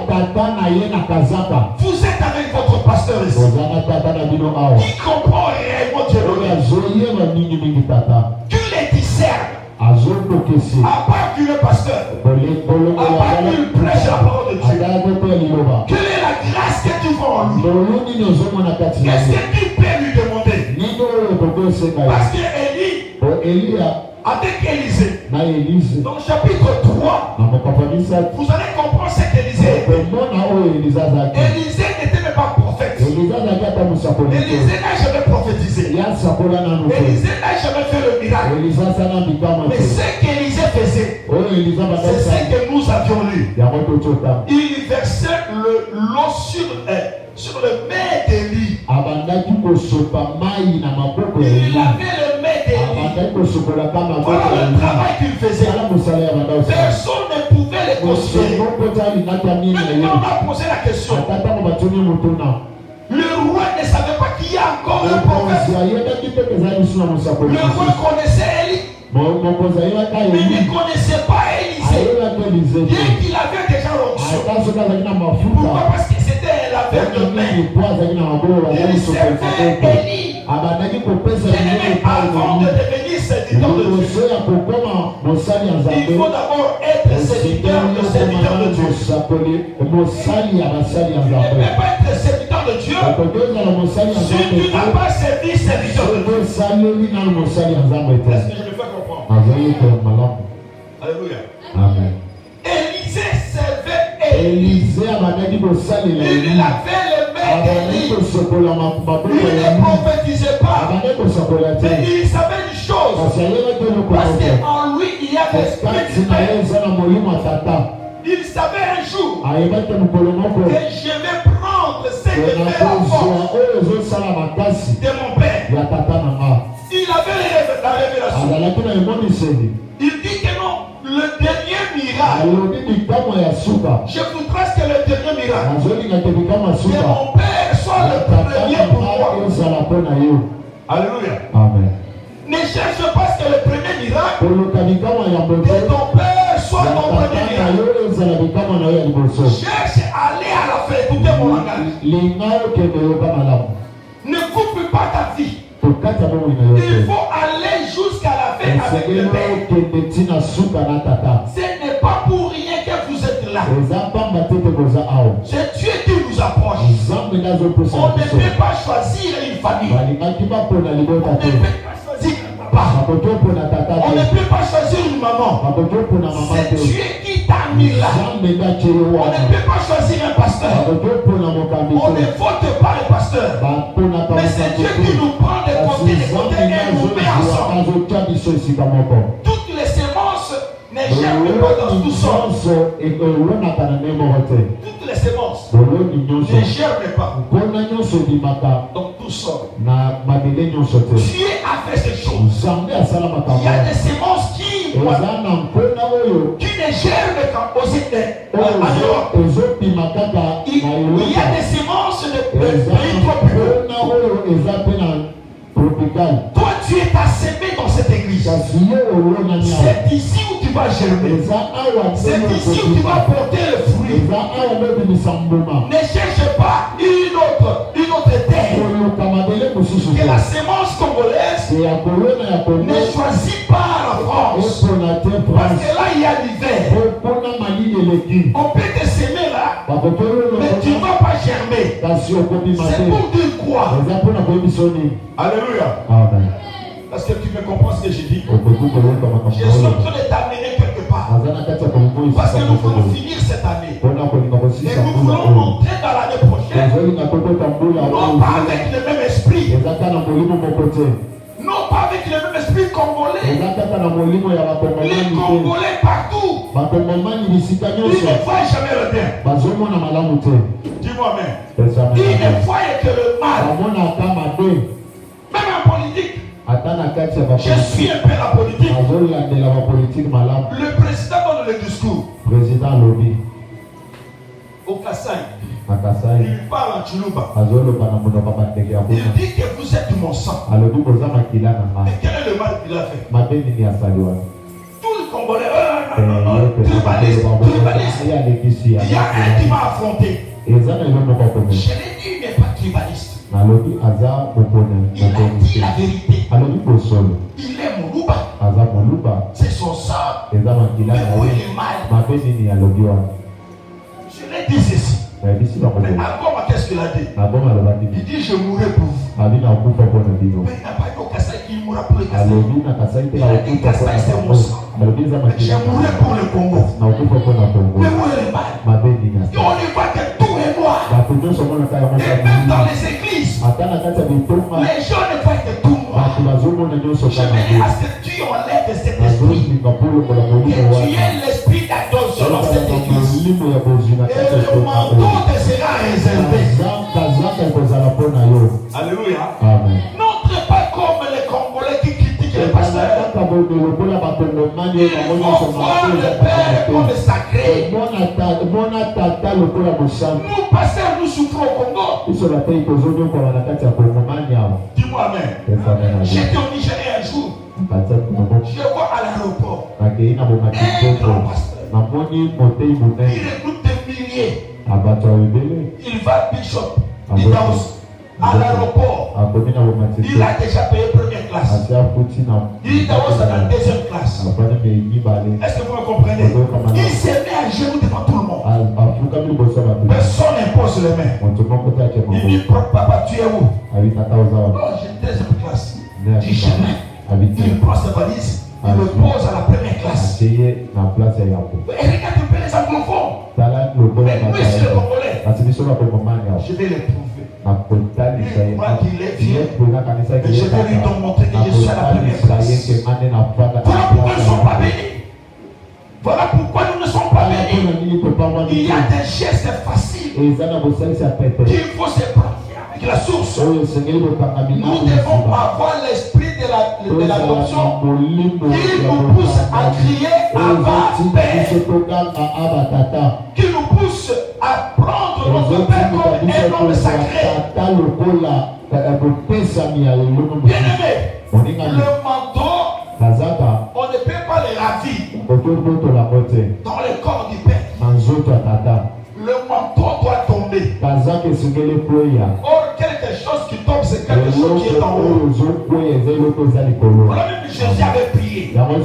Vous êtes avec votre pasteur ici, qui comprend réellement Dieu. À part que le pasteur, à part qu'il prêche la parole de Dieu, quelle est la grâce que tu vois en lui? Qu'est-ce que tu peux lui demander? Parce que Élie, avec Élisée, dans le chapitre 3, vous allez comprendre ce qu'Élisée était. Élisée n'était même pas prophète. Élisée n'a jamais prophétisé. Élisée n'a jamais fait le miracle. Mais ce qu'Élisée faisait, c'est ce que nous avions lu. Il versait l'eau sur le maître d'Élie. Il avait le maître d'Élie. Voilà le travail qu'il faisait. Personne ne pouvait le considérer. Maintenant, on a posé la question. Le roi ne savait pas qu'il y a encore un prophète. Le roi connaissait Élie, mais il ne connaissait pas Élisée. Bien qu'il avait déjà l'onction. Pourquoi? Parce que c'était un laveur de main. Il servait Élie. Avant de devenir serviteur de Dieu, il faut d'abord être serviteur de Dieu. Tu ne peux pas être serviteur de Dieu si tu n'as pas servi serviteur de Dieu. Est-ce que je me fais comprendre? Alléluia. Amen. Élisée servait Élie. Il avait le maître d'Élie. Il ne prophétisait pas. Mais il savait une chose. Parce qu'en lui, il y a l'esprit du Père. Il savait un jour que je vais prendre ce que fait la force de mon Père. Il avait la révélation. Il dit que non, le dernier miracle, je voudrais que le dernier miracle que mon Père soit le premier pour moi. Alléluia. Amen. Ne cherche pas que le premier miracle que ton Père soit ton premier miracle. Cherche à aller à la fin. Écoutez mon langage. Ne coupe pas ta vie. Il faut aller jusqu'à la fin avec le Père. Ce n'est pas pour rien que vous êtes là. C'est Dieu qui nous approche. On ne peut pas choisir une famille. On ne peut pas choisir un papa. On ne peut pas choisir une maman. C'est Dieu qui t'a mis là. On ne peut pas choisir un pasteur. On ne vote pas le pasteur. Mais c'est Dieu qui nous prend de côté et nous met ensemble. Toutes les semences ne germent pas dans tout sol. Toutes les semences ne germent pas dans tout sol. Dieu a fait ces choses. Il y a des semences qui qui ne germe qu'aux États-Unis. Il y a des semences de pays tropicaux. Toi, tu es assémé dans cette église. C'est ici où tu vas germer. C'est ici où tu vas porter le fruit. Ne cherche pas une autre terre. Que la sémence congolaise ne choisit pas la France. Parce que là, il y a l'hiver. On peut te semer là, mais tu ne vas pas germer. C'est pour dire quoi? Alléluia. Amen. Parce que tu me comprends ce que je dis. Je suis en train de t'amener quelque part. Parce que nous voulons finir cette année. Et nous voulons entrer dans l'année prochaine. Non pas avec le même esprit. Non pas avec le même esprit congolais. Les Congolais partout. Ils ne voient jamais le bien. Dis-moi même. Ils ne voient que le mal. Même en politique. Je suis un peu la politique. Le président donne le discours. Au Kassai. Il parle en Chiluba. Il dit que vous êtes mon sang. Et quel est le mal qu'il a fait? Tout le Congolais, tribaliste. Il y a un qui m'a affronté. Je l'ai dit, il n'est pas tribaliste. Il a dit la vérité. Il est Moluba. C'est son sang. Mais où il est mal. Je l'ai dit ceci. Mais encore, qu'est-ce qu'il a dit? Il dit je mourrai pour vous. Mais il n'a pas dit au Kassai qu'il mourra pour le Kassai. Il a dit Kassai c'est mon sang. Je mourrai pour le Congo. Mais où est le mal? Et on y voit que tout est noir. Et même dans les églises, les gens ne voient que tout noir. Je vais à ce que tu enlèves cet esprit. Que tu aies l'esprit d'adoption dans cette église. Et le manteau te sera réservé. Alléluia. N'entre pas comme les Congolais qui critiquent les pasteurs. Ils vont voir le Père comme sacré. Nous, pasteurs, nous souffrons au Congo. Dis-moi amen. J'étais au Nigeria un jour. Je vois à l'aéroport un grand pasteur. Il recrute des milliers. Il va Bishop, il va à l'aéroport. Il a déjà payé première classe. Il est dans la deuxième classe. Est-ce que vous me comprenez? Il s'est mis à genoux devant tout le monde. Personne n'impose les mains. Il dit, papa, tu es où? Oh, j'ai deuxième classe. Il dit, jamais. Il prend sa valise. Il me pose à la première classe. Et regarde un peu les anglophones. Mais nous ici les Congolais, je vais les prouver. Moi qu'il est vieux, et je vais lui montrer que je suis à la première classe. Voilà pourquoi nous ne sommes pas bénis. Voilà pourquoi nous ne sommes pas bénis. Il y a des gestes faciles qu'il faut se prendre avec la source. Nous devons avoir l'esprit de l'adoption qui nous pousse à crier Abba Père, qui nous pousse à prendre notre Père comme un homme sacré. Bien-aimé, le manteau, on ne peut pas le ravir dans le corps du Père. Le manteau doit tomber. Or, quelque chose qui tombe, c'est quelque chose qui est en haut. Voilà, même Jésus avait prié. Notre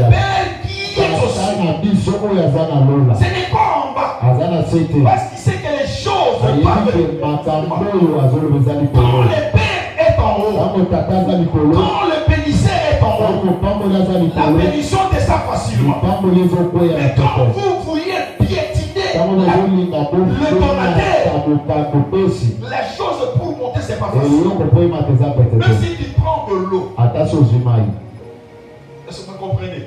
Père qui est au ciel. Ce n'est pas en bas. Parce qu'il sait que les choses parlent. Quand le Père est en haut, quand le bénisseur est en haut, la bénédiction descend facilement. Mais quand vous voyez piétiner le donateur, les choses pour monter, c'est pas facile. Même si tu prends de l'eau. Est-ce que vous comprenez?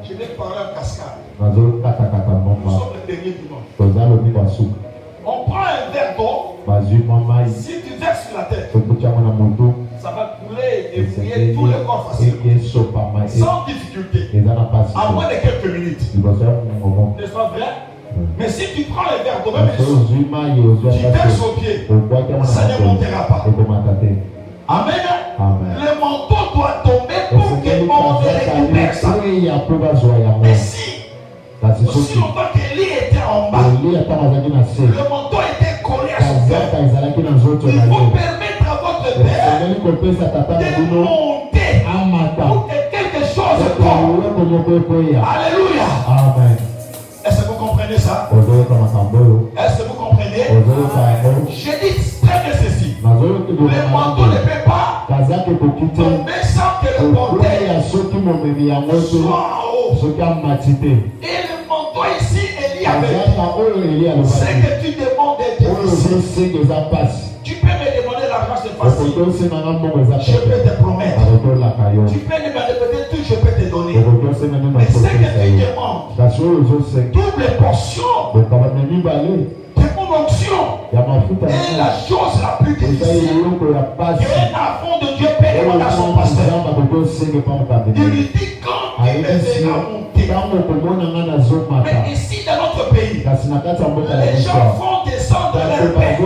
Je vais parler en cascade. Nous sommes le dernier dimanche. On prend un verre d'eau. Si tu verses sur la tête, ça va couler et fouiller tout le corps facilement. sans difficulté, à moins de quelques minutes. N'est-ce pas vrai? Mais si tu prends les verres de même tu verses au pied, ça ne montera pas. Amen. Le manteau doit tomber pour que on récupère ça. Et si aussi longtemps qu'Élie était en bas, le manteau était collé à son cœur. Il faut permettre à votre père de monter pour que quelque chose tombe. Alléluia. Amen. Est-ce que vous comprenez ça? Est-ce que vous comprenez? Je dis très bien ceci. Le manteau ne peut pas tomber sans que le porteur soit en haut. Et le manteau ici, Élie avait dit, c'est que tu demandes d'être difficile. Tu peux me demander l'argent, c'est facile. Je peux te promettre. Tu peux me demander tout, je peux te donner. Mais c'est que tu demandes double portion de mon onction est la chose la plus difficile qu'un enfant de Dieu peut demander à son pasteur. Il lui dit quand il me verra monter. Mais ici dans notre pays, les gens font descendre leur père.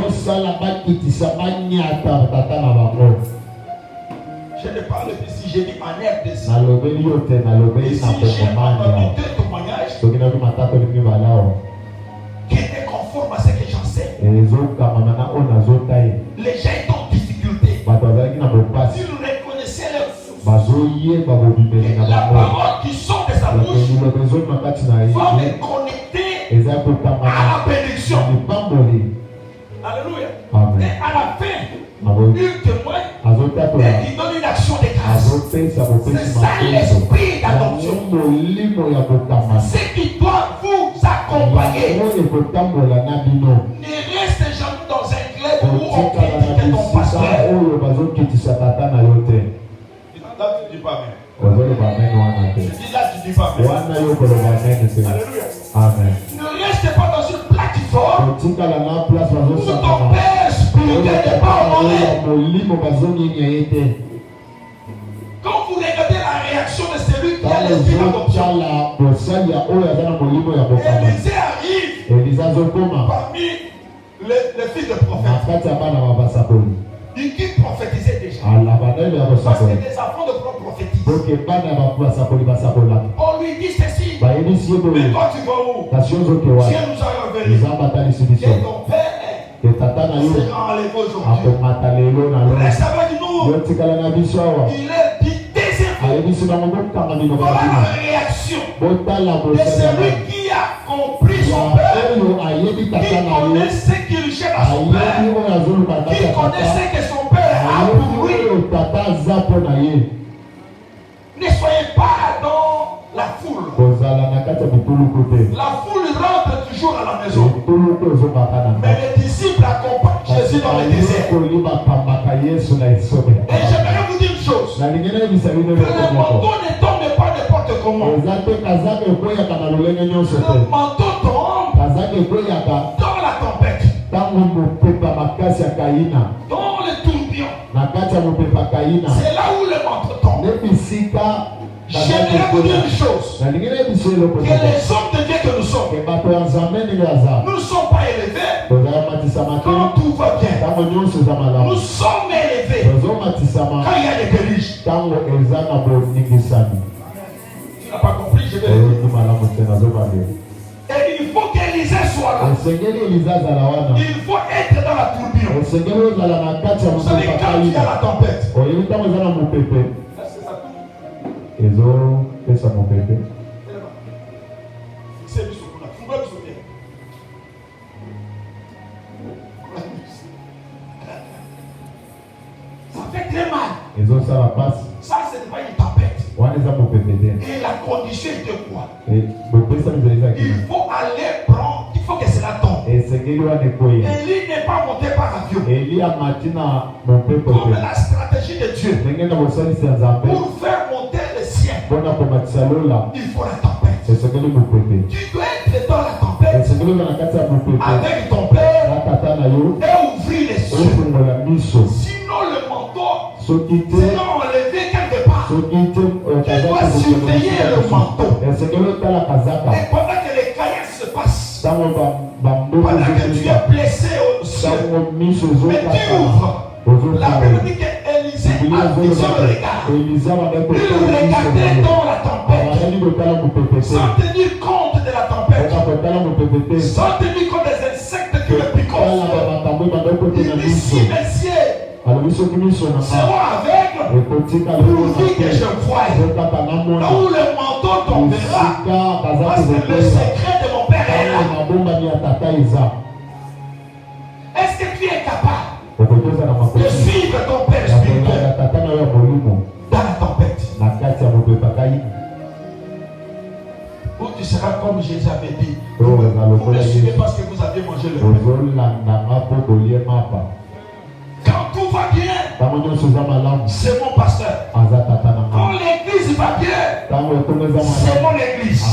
Je ne parle plus si j'ai dit en RDC. Et si j'ai entendu deux témoignages qui étaient conformes à ce que j'en sais. Les gens étaient en difficulté. S'ils reconnaissaient leur souffle, la parole qui sort de sa bouche va me connecter à la bénédiction. Alléluia. Et à la fin, il témoigne et il donne une action de grâce. C'est ça l'esprit d'adoption. Ce qui doit vous accompagner. Ne reste jamais dans un club où on critique ton pasteur. Là, tu dis pas amen. Je dis là, tu dis pas amen. Alléluia. Amen. Ne reste pas dans une plateforme où ton père spirituel n'est pas honoré. Quand vous regardez la réaction de celui qui a l'esprit d'adoption, Élisée arrive parmi les fils de prophètes. Il qui prophétisait déjà. Parce que des enfants de prophétisent. On lui dit ceci. Mais toi tu vas où? Dieu nous a révélé que ton père sera enlevé aujourd'hui. Reste avec nous. Il est déserté. Voilà la réaction de celui qui a compris son père, qui connaît ce qu'il cherche à son père, qui connaît ce que son père a pour lui. Ne soyez pas dans la foule. La foule rentre toujours à la maison. Mais les disciples accompagnent Jésus dans le désert. Et j'aimerais vous dire une chose. Que le manteau ne tombe pas n'importe comment. Le manteau tombe dans la tempête. Dans le tourbillon. C'est là où le manteau tombe. J'aimerais vous dire une chose. Que les hommes de Dieu que nous sommes ne sont pas élevés quand tout va bien. Nous sommes élevés quand il y a des dérives. Tu n'as pas compris, je vais le dire. Et il faut qu'Élisée soit là. Il faut être dans la tourbillon. Vous savez quand il y a la tempête. Ça fait très mal. Ça, ce n'est pas une tempête. Et la condition est de quoi? Il faut aller prendre. Il faut que cela tombe. Élie n'est pas monté par avion. Comme la stratégie de Dieu. Pour faire monter les siens, il faut la tempête. Tu dois être dans la tempête avec ton père et ouvrir les cieux. Sinon le manteau sera enlevé quelque part. Tu dois manteau. Et c'est que l'autre a la casaka. Et pendant que les caillasses se passent, Tant on va pendant que tu es blessé au ciel, mais tu ouvres. La Bible dit qu'Élisée a vision le regard. Il regardait dans la tempête, sans tenir compte de la tempête, sans tenir compte des insectes qui le piquent. Il dit si messieurs seront aveugles, pourvu que je voie. Là où le manteau tombera, parce que le secret de mon Père est là. Est-ce que tu es capable de suivre ton Père spirituel dans la tempête? Ou tu seras comme Jésus avait dit, vous ne suivez pas ce que vous avez mangé le pain. Quand tout va bien, c'est mon pasteur. Quand l'église va bien, c'est mon église.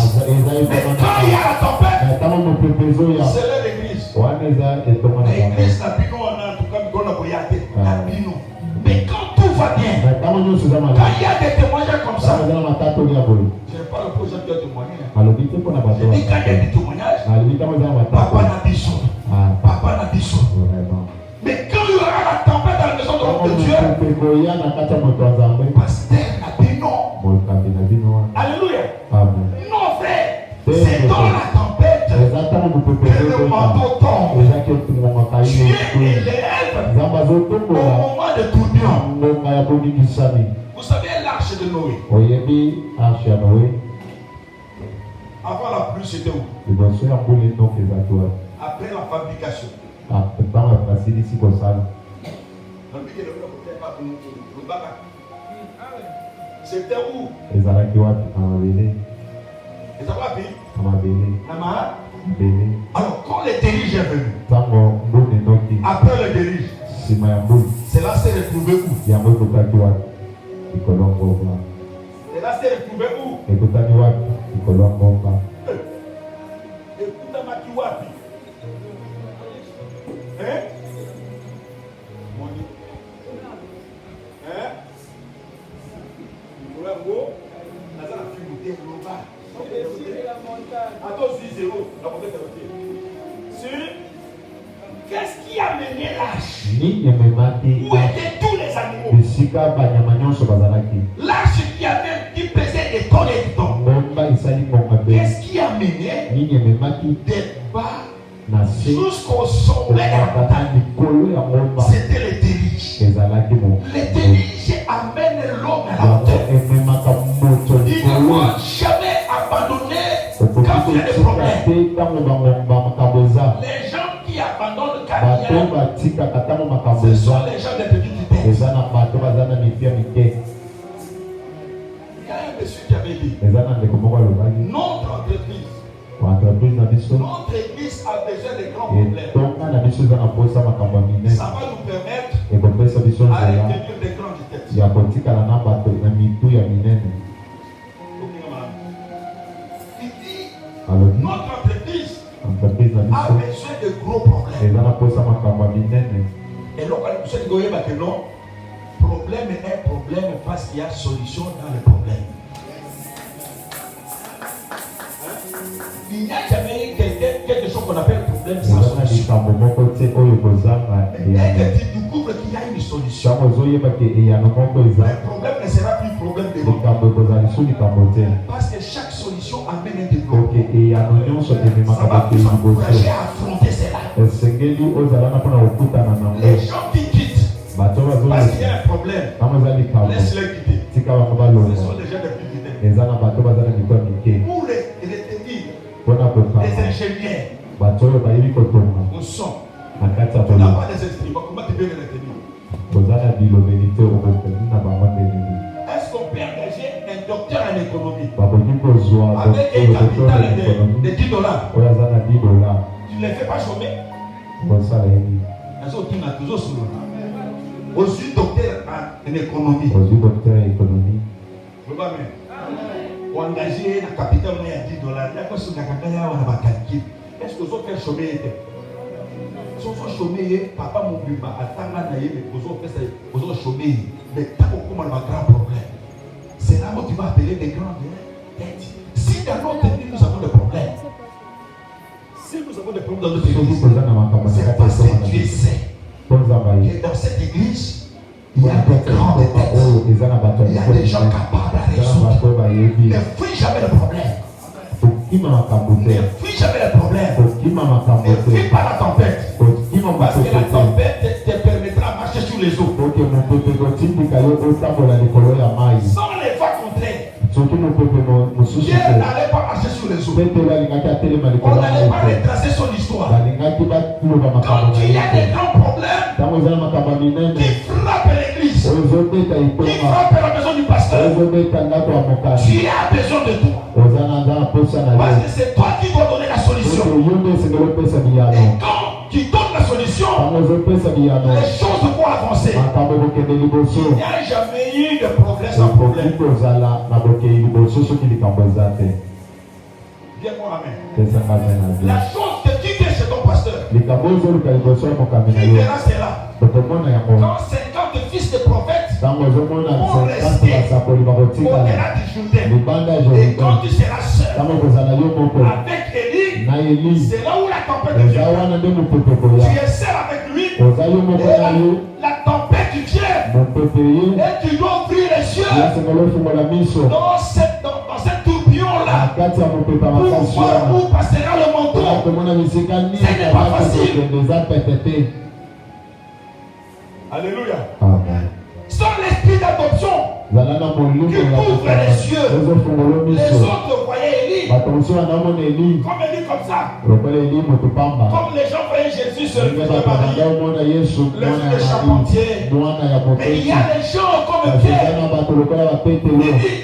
Mais quand il y a la tempête, c'est leur église. L'église n'a plus non, en tout cas, on a voyagé. Mais quand tout va bien, quand il y a des témoignages comme ça, je n'ai pas le projet de témoigner. Je dis quand il y a des témoignages, papa n'a dit son. Papa n'a dit son. Mais quand il y aura la tempête dans la maison de l'homme de Dieu, pasteur n'a dit non. Alléluia. Non, frère. C'est dans la tempête que le manteau tombe. Dieu élève au moment de tourbillon. Vous savez l'arche de Noé. Avant la pluie, c'était où? Après la fabrication. C'était où? Alors quand le déluge est venu, après le déluge, cela s'est retrouvé où? Cela s'est retrouvé où? Qu'est-ce qui a mené l'arche? Où étaient tous les animaux? L'arche qui pesait des tonnes et des tonnes. Qu'est-ce qui a mené des bas jusqu'au sommet de la montagne? C'était le déluge. Le déluge amène l'homme à la hauteur. Il ne faut jamais abandonner quand il y a des problèmes. Les gens qui abandonnent carrière, ce sont les gens de petites têtes. Il y a un monsieur qui avait dit, notre église a besoin de grands problèmes. Ça va nous permettre à retenir des grandes têtes. Il dit, notre entreprise a besoin de gros problèmes. Et donc, vous savez que non, problème est problème parce qu'il y a solution dans le problème. Il n'y a jamais eu quelque chose qu'on appelle problème sans solution. Mais dès que tu découvres qu'il y a une solution, le problème ne sera plus problème de l'autre. Parce que chaque solution amène un développement. Ça va vous encourager à affronter cela. Les gens qui quittent parce qu'il y a un problème, laisse-les quitter. Ce sont les gens de plus quitter. Pour les les ingénieurs au son, tu n'as pas des instruments. Comment tu peux les retenir? Est-ce qu'on peut engager un docteur en économie avec un capital de $10? Tu ne les fais pas chômer. Aussi docteur en économie. Ou engager un capital de $10. Est-ce que vous avez fait chômer? Si vous avez chômé, papa mon bimba, attends, vous avez chômé. Mais tant qu'on a un grand problème, c'est là où tu vas appeler des grands têtes. dans notre vie, nous avons des problèmes. Si nous avons des problèmes dans notre église, c'est parce que Dieu sait que dans cette église, il y a des grands de tête. Il y a des gens capables à résoudre. Ne fuis jamais le problème. Ne fuis jamais le problème. Ne fuis pas la tempête. Parce que la tempête te permettra de marcher sur les eaux. Sans les voies contraires, Dieu n'allait pas marcher sur les eaux. On n'allait pas retracer son histoire. Quand il y a des grands problèmes qui frappent l'église, qui frappent la maison du pasteur, tu as besoin de toi. Parce que c'est toi qui dois donner la solution. Et quand tu donnes la solution, les choses vont avancer. Il n'y a jamais eu de progrès sans problème. Dis-moi amen. La chose que tu fais chez ton pasteur, tu verras cela. Quand 50 fils de prophètes vont rester au-delà du Jourdain, et quand tu seras seul avec Élie, c'est là où la tempête vient. Tu es seul avec lui, et la tempête vient, et tu dois ouvrir les yeux dans cette tourbillon-là pour voir où passera le manteau. Ce n'est pas facile. Alléluia. Sans l'esprit d'adoption qui ouvre les yeux, les autres voyaient Élie comme ça. Comme les gens voyaient Jésus sur le fils de Marie, le fils de charpentier. Mais il y a des gens comme Pierre.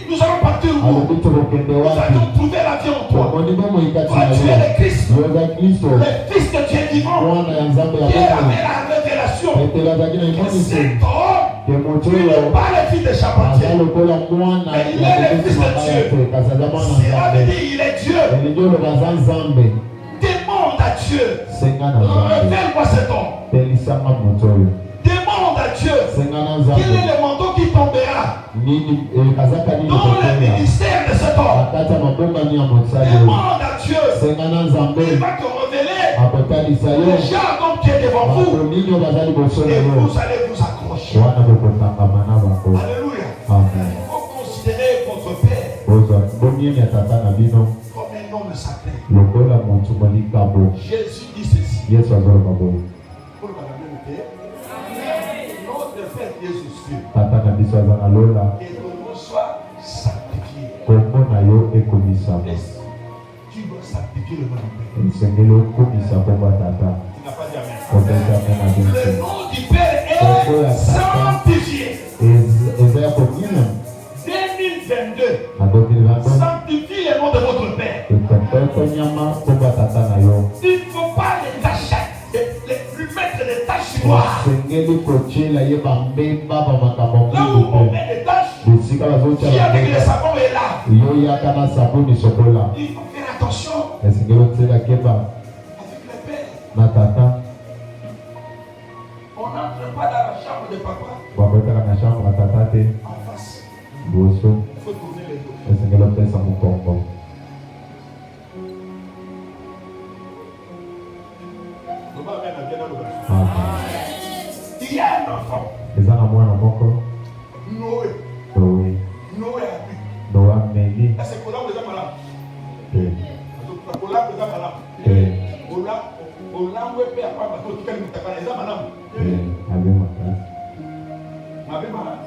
Nous allons partir où? Nous allons trouver la vie en toi. Toi, tu es le Christ, le Fils de Dieu vivant. Pierre avait la révélation que cet homme, tu n'es pas le fils de charpentier, mais il est le fils de Dieu. Cela veut dire il est Dieu. Demande à Dieu, révèle-moi cet homme. Demande à Dieu quel est le manteau qui tombera dans le ministère de cet homme. Demande à Dieu, il va te révéler les gens comme qui est devant vous, et vous allez vous accrocher. Alléluia. Il faut considérer votre Père comme un homme sacré. Jésus dit ceci. Pour notre Père Jésus, que ton nom soit sanctifié. Tu dois sanctifier le nom du Père. Tu n'as pas dit amen. Le nom du Père est sanctifié. 2022. Sanctifie le nom de votre Père. Il ne faut pas les tâcher, lui mettre des tâches noires. Là où on met des tâches, qui avec le savon est là. Il faut faire attention avec le Père. On n'entre pas dans la chambre de papa en face. Il faut tourner les dos. Il y a un enfant. Noé. Noé a bu. Là, c'est Cola, vous êtes malade. Cola, vous êtes malade. Cola, vous êtes malade.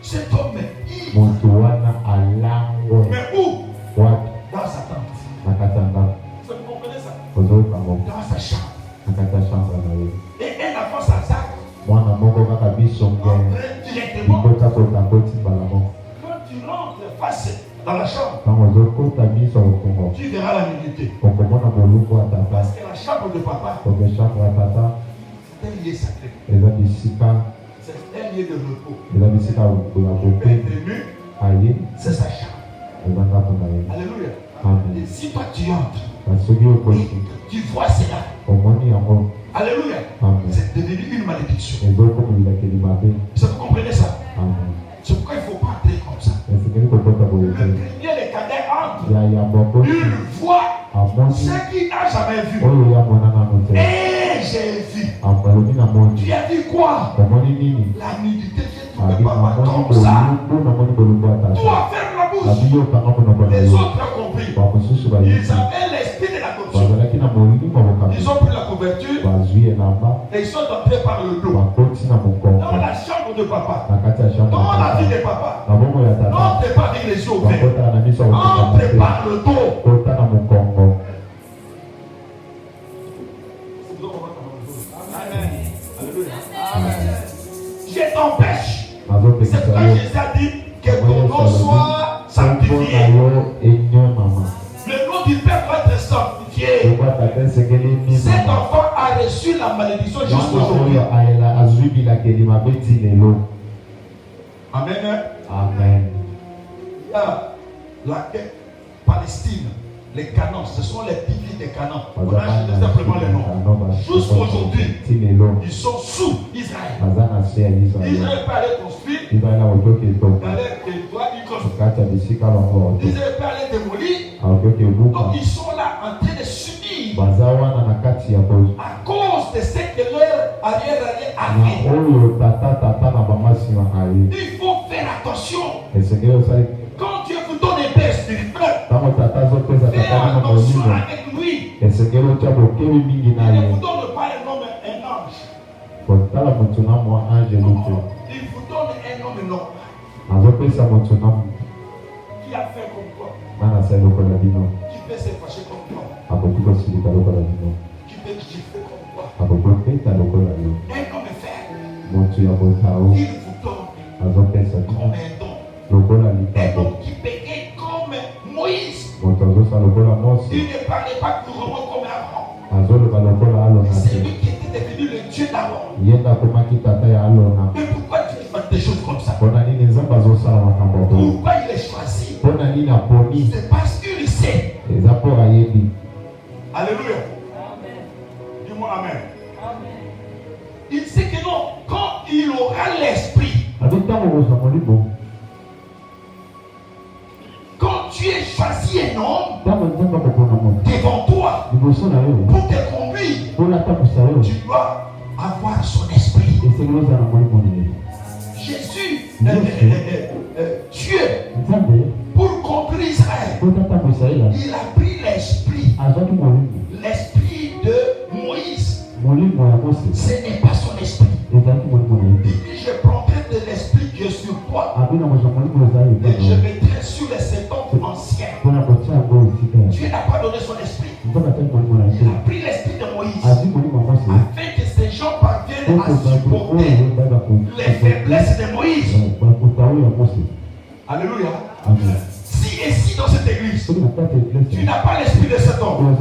Cet homme est ivre. Mais où? Dans sa tente. Vous comprenez ça? Dans sa chambre. Et un enfant sans sac entre directement. Quand tu rentres face dans la chambre, tu verras la nudité. Parce que la chambre de papa, c'est un lieu sacré. C'est un lieu de repos. Le père est nu, c'est sa chambre. Alléluia. Et si toi tu entres, tu vois cela. Alléluia. C'est devenu une malédiction. Est-ce que vous comprenez ça? C'est pourquoi il ne faut pas entrer comme ça. grenier, les cadets entrent. Ils voient ce qu'il n'a jamais vu. Et j'ai vu. Tu as vu quoi? La nudité, j'ai trouvé papa comme ça. Toi, ferme la bouche. Les autres ont compris. Ils avaient l'esprit de la corruption. Ils ont pris la couverture et ils sont entrés par le dos. Dans la chambre de papa. Dans la vie de papa. Entrez pas avec les yeux ouverts. Entrez par le dos. Je t'empêche. C'est pourquoi Jésus a dit que ton nom soit sanctifié. Le nom du Père doit être sanctifié. Cet enfant a reçu la malédiction jusqu'aujourd'hui. Amen. Amen. Il y a la Palestine, les canons, ce sont les piliers des canons. On a acheté simplement les noms. Jusqu'aujourd'hui, ils sont sous Israël. Israël peut aller construire, Israël peut aller démolir. Donc ils sont là en train de subir à cause de ce que leur arrière a fait. Il faut faire attention. Quand Dieu vous donne un père spirituel, fais attention avec lui. Il ne vous donne pas un homme, un ange. Il vous donne un homme normal. Qui a fait comme toi? Qui peut se fâcher comme toi? Qui peut gifler comme toi? Un homme faible. Il vous donne comme un don. Un homme qui payait comme Moïse. Il ne parlait pas couramment comme Aaron. C'est lui qui était devenu le Dieu d'Aaron. Mais pourquoi Dieu fait des choses comme ça? Pourquoi il est choisi? C'est parce qu'il sait. Alléluia. Dis-moi Amen. Il sait que non, quand il aura l'esprit, quand tu es choisi un homme devant toi pour te conduire, tu dois avoir son esprit. Jésus, Dieu, pour conduire Israël, il a pris l'esprit de Moïse. Ce n'est pas son esprit. Il dit, je prendrai de l'esprit qui est sur toi et je mettrai sur les 70 anciens. Dieu n'a pas donné son esprit. Il a pris l'esprit de Moïse afin que ces gens parviennent à supporter les faiblesses de Moïse. Alléluia. Si et si dans cette église, tu n'as pas l'esprit de cet homme,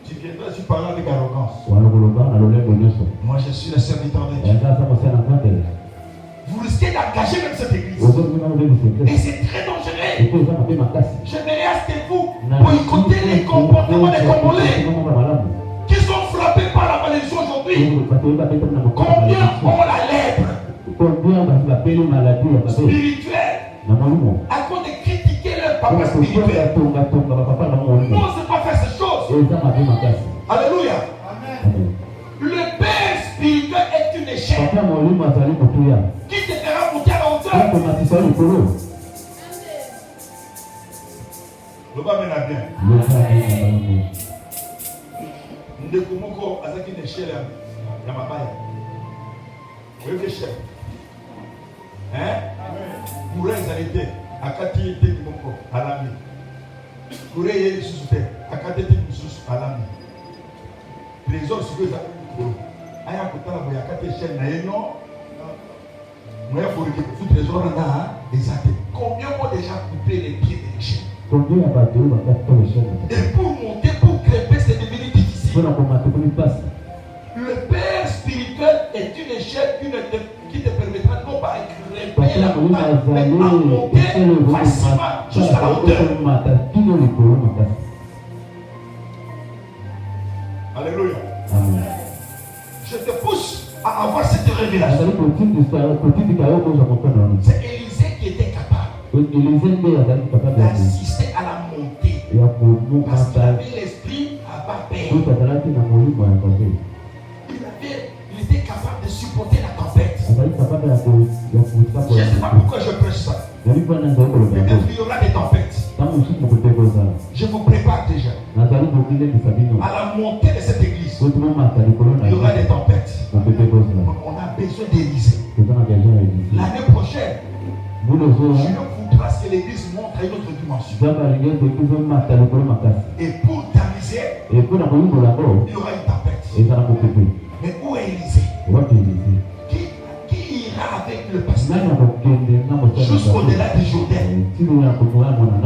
tu viendras sur parler avec arrogance. Moi je suis le serviteur de Dieu. Vous risquez d'engager même cette église. Et c'est très dangereux. J'aimerais à ce que vous boycottez les comportements des Congolais qui sont frappés par la malédiction aujourd'hui. Combien ont la lèpre spirituelle à cause de critiquer leur papa spirituel? Non, c'est pas faire ces choses. Alléluia. Amen. Le père spirituel est une échelle qui te fera monter à la hauteur. Le bas mène bien. Ndekumoko avec une échelle à ma baille. Vous voyez l'échelle? Hein? Pour les arrêter, à 4 years de mon à l'ami. Pour les sous-terre, à 4 years de à l'ami. Les autres sur eux, aya kutala boya kate chaîne na eno moi il faut que toutes les autres là exact. Combien ont déjà coupé les pieds de l'échelle? Combien a battu et pour monter, pour grimper, c'est devenu difficile. Le père spirituel est une échelle qui te permettra non pas de grimper la montagne, mais à monter facilement jusqu'à la hauteur. Alléluia. Amen. Je te pousse à avoir cette révélation. C'est Élisée qui était capable d'assister à la montée. Parce qu'il avait l'esprit à pas peur. Il était capable de supporter la tempête. Je ne sais pas pourquoi je prêche ça. Peut-être qu'il y aura des tempêtes. Je vous prépare déjà. À la montée de cette église, il y aura des tempêtes. On a besoin d'Élysée. L'année prochaine, je voudrais que l'église monte à une autre dimension. Et pour tamiser, il y aura une tempête. Mais où est Élysée? Qui ira avec le pasteur jusqu'au-delà du Jourdain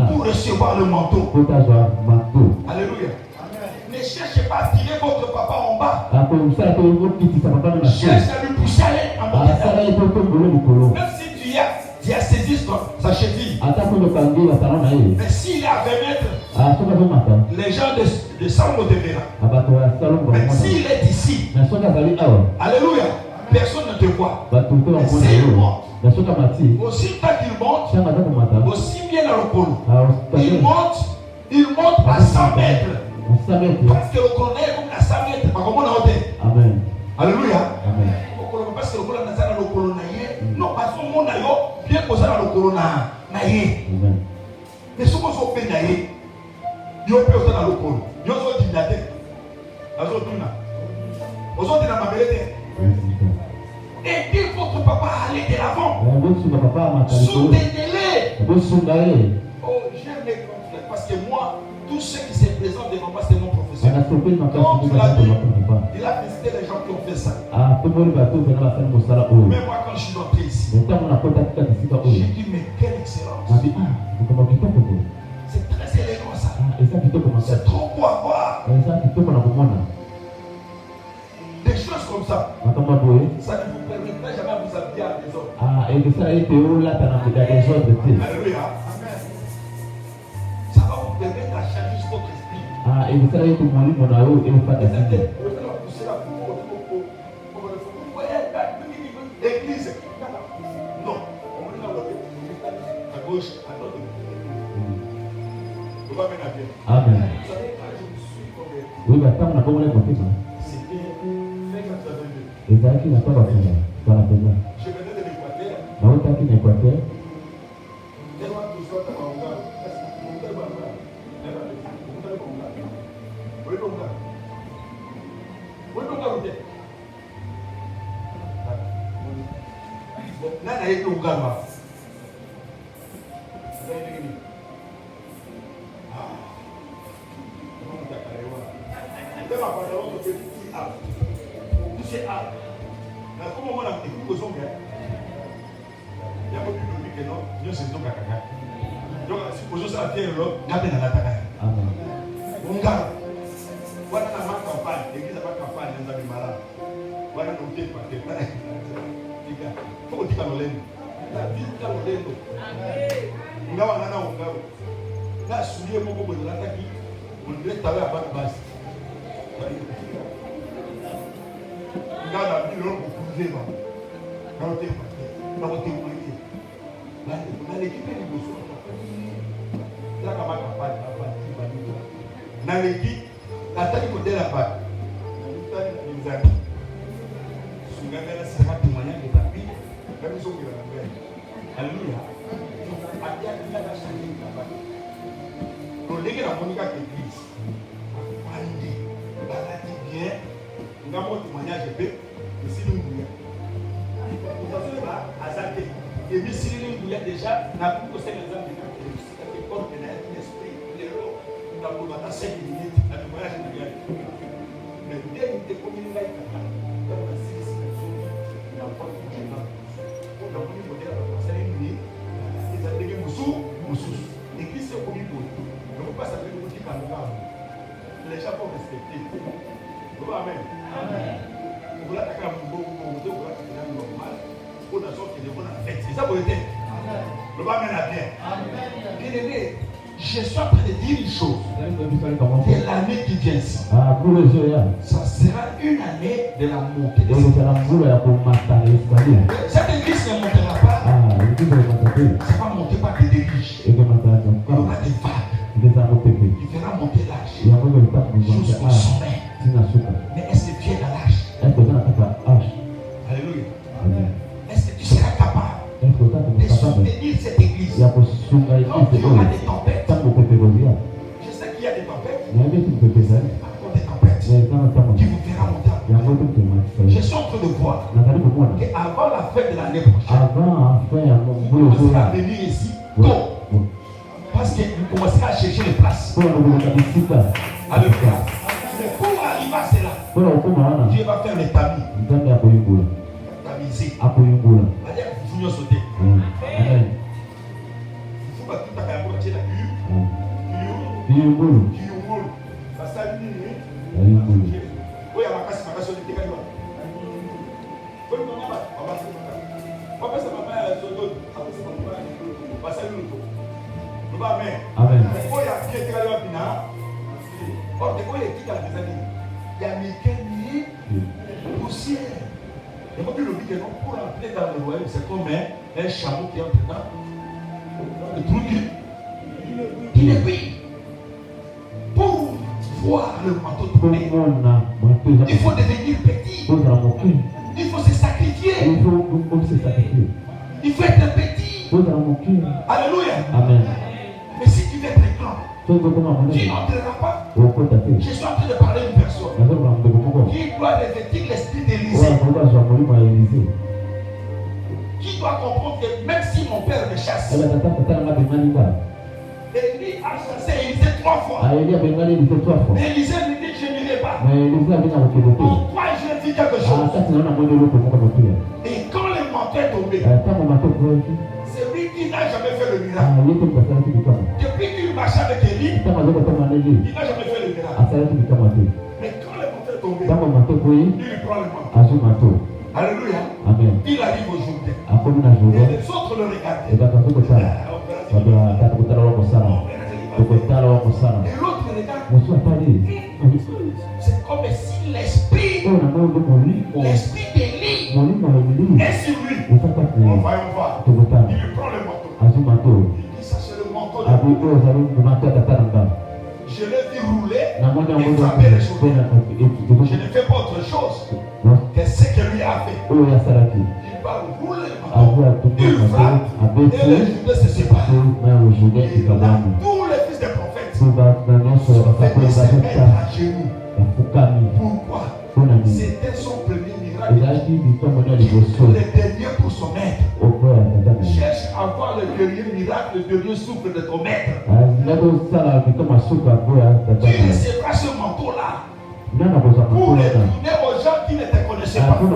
pour recevoir le manteau? Alléluia. Ne cherchez pas à tirer votre papa en bas. Cherche à lui pousser à aller en bas. Même si tu as saisi sa cheville. Mais s'il est à 20 mètres, les gens de Salomon te verront. Mais s'il est ici, alléluia, personne ne te voit. Mais s'il monte, aussi tant qu'il monte, aussi bien dans le colo. Il monte à 100 mètres. Parce que le colo est comme à 100 mètres. Amen. Alléluia. Parce que le colo est dans le colo. Non, parce que le monde est bien posé dans le colo. Mais ce qu'on fait, il y a dans le colo. Il y a aussi dans la tête. Aidez votre papa à aller de l'avant. Soutenez-les. Oh, j'aime les conflits parce que moi, tous ceux qui se présentent devant moi, c'est mon professeur. Comme tu l'as dit, il a visité les gens qui ont fait ça. Mais moi, quand je suis entré ici, j'ai dit, mais quelle excellence. C'est très élégant ça. C'est trop beau à voir. Des choses comme ça. Ça ne vous permettra jamais de vous habiller à des autres. Alléluia. Ça va vous permettre à changer votre esprit. L'église. Non. À gauche, à droite. On va mener à bien. Amen. Vous savez, quand je me suis converti, c'était fin 82. Je venais de l'Équateur. Je suis en train de dire une chose. C'est l'année qui vient ici. Ça sera une année de la montée de cette église ne montera pas. Ça va monter par des délices. dirige. Et que maintenant, Il y aura des vagues. il est à côté. Il fera monter l'âge Il y a un peu de temps pour nous jusqu'au sommet. Mais est-ce que tu es dans l'âge? Est-ce que tu as âge? Alléluia. Amen. Est-ce que tu seras capable Est-ce que tu de es capable? soutenir cette église? Il y a pour soutenir Quand il y aura des tempêtes, tant que tu peux. je sais qu'il y a des tempêtes, Il y a des trucs que tu peux. encore des tempêtes Mais quand on qui vous fera monter. il y a un peu de Je suis en train de voir qu'avant la fin de l'année prochaine, vous commencerez à venir ici tôt. Parce que vous commencerez à chercher les places. Alléluia. Mais pour arriver à cela, Dieu va faire les tamis. Tamiser. C'est-à-dire que vous pouvez sauter. Il faut pas tout à fait avoir la Amen. Poussière. Et moi, le dit que non, pour entrer dans le royaume, c'est comme un chameau qui entre dedans. Le truc, il est pris. Pour voir le manteau tourner, il faut devenir petit. Il faut se sacrifier. Il faut être petit. Alléluia. Amen. Mais si tu veux être grand, tu n'entreras pas. Je suis en train de parler d'une personne qui doit revêtir l'esprit d'Élysée. Qui doit comprendre que même si mon père me chasse, Élie a chassé Élisée 3 fois. Élisée lui dit je n'irai pas. Pourquoi je dis quelque chose? Et quand le manteau est tombé, c'est lui qui n'a jamais fait le miracle. Depuis qu'il marchait avec Élie, il n'a jamais fait le miracle. Mais quand le manteau est tombé, il lui prend le manteau. Alléluia. Amen. Il arrive aujourd'hui. Et les autres le regardent. Et l'autre regarde. C'est comme si l'esprit d'Élie est sur lui. On va y voir. Il lui prend le manteau. Il dit ça c'est le manteau de Dieu. Je l'ai vu rouler et frapper les choses. Je ne fais pas autre chose que ce que lui a fait. Il va rouler le manteau. Il frappe et les Judas se séparent. Et là, tous les fils des prophètes sont venus se mettre à genoux. Pourquoi? C'était son premier miracle. Le dernier pour son maître. Cherche à voir le dernier miracle, le dernier souffle de ton maître. Tu recevras ce manteau-là pour le tourner aux gens qui ne te connaissaient pas. Pour le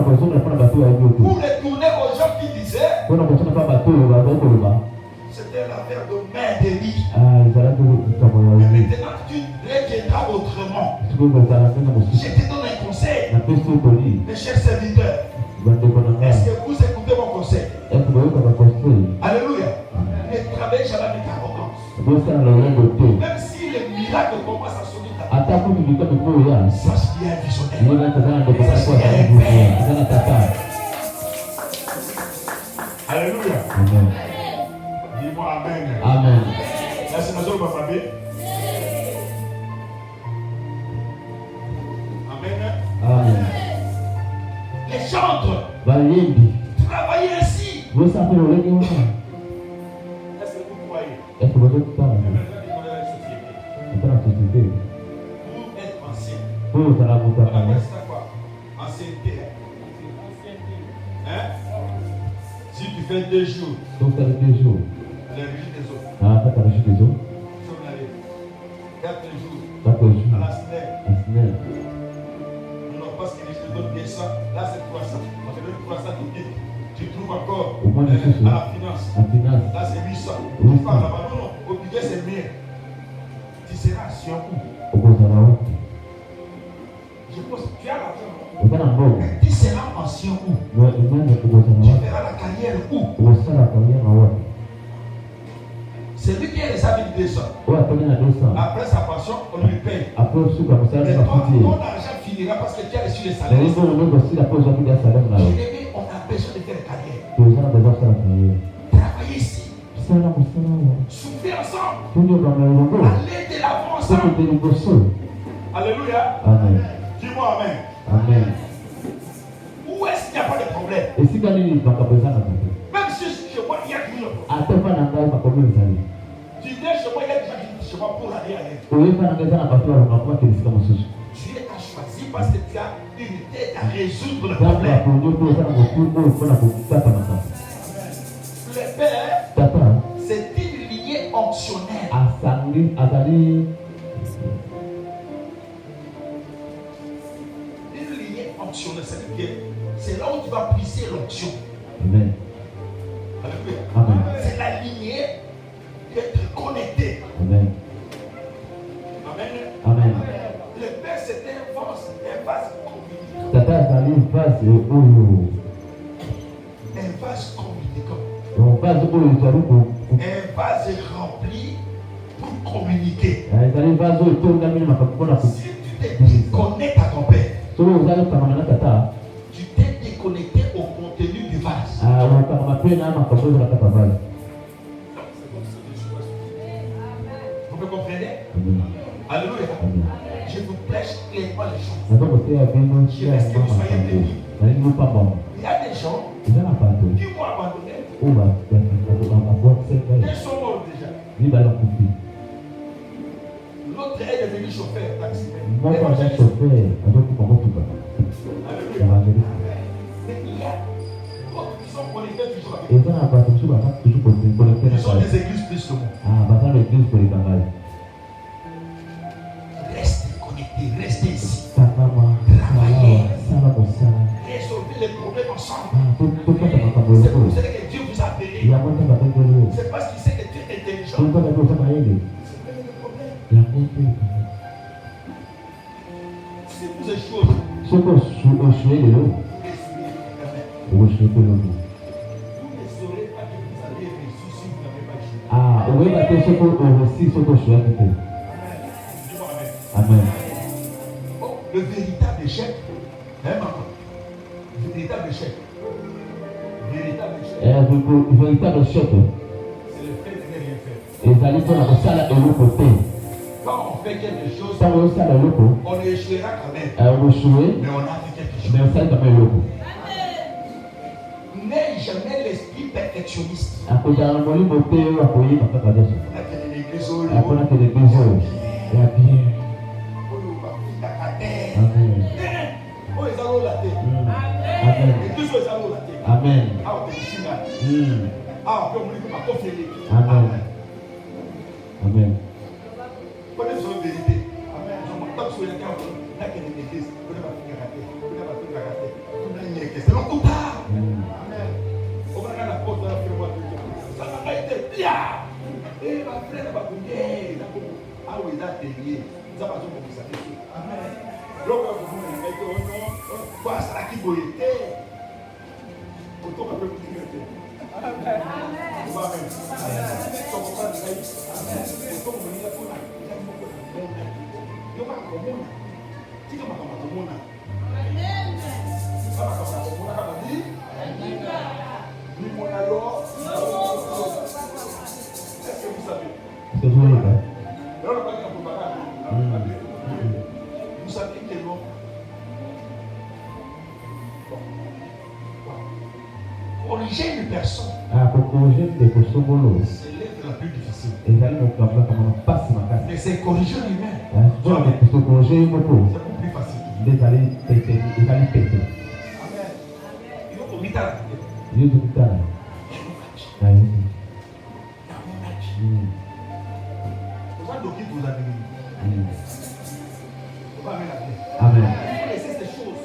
tourner aux gens qui disaient c'était l'affaire de main d'Élie. Mais maintenant tu reviendras autrement. Je te donne un conseil. Mes chers serviteurs, est-ce que vous écoutez mon conseil? Alléluia. Ne travaillez jamais avec arrogance. Même si le miracle commence à sonner ta vie, sache qu'il y a un visionnaire. Sache qu'il y a un père. Alléluia. Dis-moi Amen. Amen. Là, c'est notre famille. Amen. Amen. Les chantres. Travaillez ainsi. Est-ce que vous croyez? Est-ce que vous êtes Pour être ancien. Pour être On appelle ça quoi? Ancienneté. Hein? Si tu fais 2 jours, les régimes des autres. Si on allait 4 jours à la semaine. Non, parce que les gens donnent 200, là c'est 300. On te donne 300 de guide. Tu trouves encore à la finance. Là c'est 800. Tu pars là-bas. Non, au budget c'est 1000. Tu seras ancien où? Je pense que tu as l'argent. Mais tu seras ancien où? Tu feras la carrière où? C'est lui qui est les avec 200. Après sa pension, on lui paye. Mais toi, ton argent finira parce que tu as reçu les salaires. Je dis, on a besoin de faire carrière. Travaillez ici. Souffler ensemble. Alléluia. Aller de l'avant ensemble. Alléluia. Amen. Dis-moi Amen. Amen. Où est-ce qu'il n'y a pas de problème? Et si quelqu'un Même si chez moi il y a du monde. Tu dis chez moi il y a des gens qui disent chez moi pour aller ailleurs. Dieu t'a choisi parce que tu as une tête à résoudre le problème. Le Père, c'est une lignée onctionnelle. Une lignée onctionnelle, c'est-à-dire c'est là où tu vas puiser l'onction. Amen. Amen. C'est la lignée d'être connecté. Amen. Amen. Amen. Le Père, c'est un vase communicant. Un vase communicant. Un vase rempli pour communiquer. Si tu te déconnectes à ton Père, tu t'es déconnecté au contenu du vase. Vous me comprenez? Alléluia. Je vous prêche clairement les choses. Je reste que vous soyez bénis. Il y a des gens qui m'ont abandonné. Ils sont morts déjà. L'autre est devenu chauffeur, taximan. Alléluia. Mais il y a d'autres qui sont connectés toujours avec nous. Ils sont des églises plus que moi. Restez connectés, restez ici. Travaillez. Résolvez les problèmes ensemble. C'est pour ça que Dieu vous a appelé. C'est parce qu'il sait que tu es intelligent. C'est pas le problème. Si vous échouez, vous ne saurez pas que vous avez réussi si vous n'avez pas échoué. Amen. Oh, le véritable échec, le véritable échec, Véritable chef. c'est le fait de ne rien faire. Quand on fait quelque chose, on échouera quand même. Mais on a fait quelque chose. N'aie jamais l'esprit perfectionniste. On a que l'église. Amen. Amen. Amen. C'est le coup tard. On va regarder la porte de la firme. Ça n'a pas été bien. Et ma frère va vous dire, ah oui, il a tenu. Ça va se faire. Amen. Donc, vous me quoi ça qui vous était. Autant que vous dites. Amen. Amen. Vous savez que non. Corriger une personne, c'est l'être la plus difficile. Mais c'est corriger l'humain. C'est beaucoup plus facile. Amen. Il faut commettre la Amen. Il faut laisser ces choses.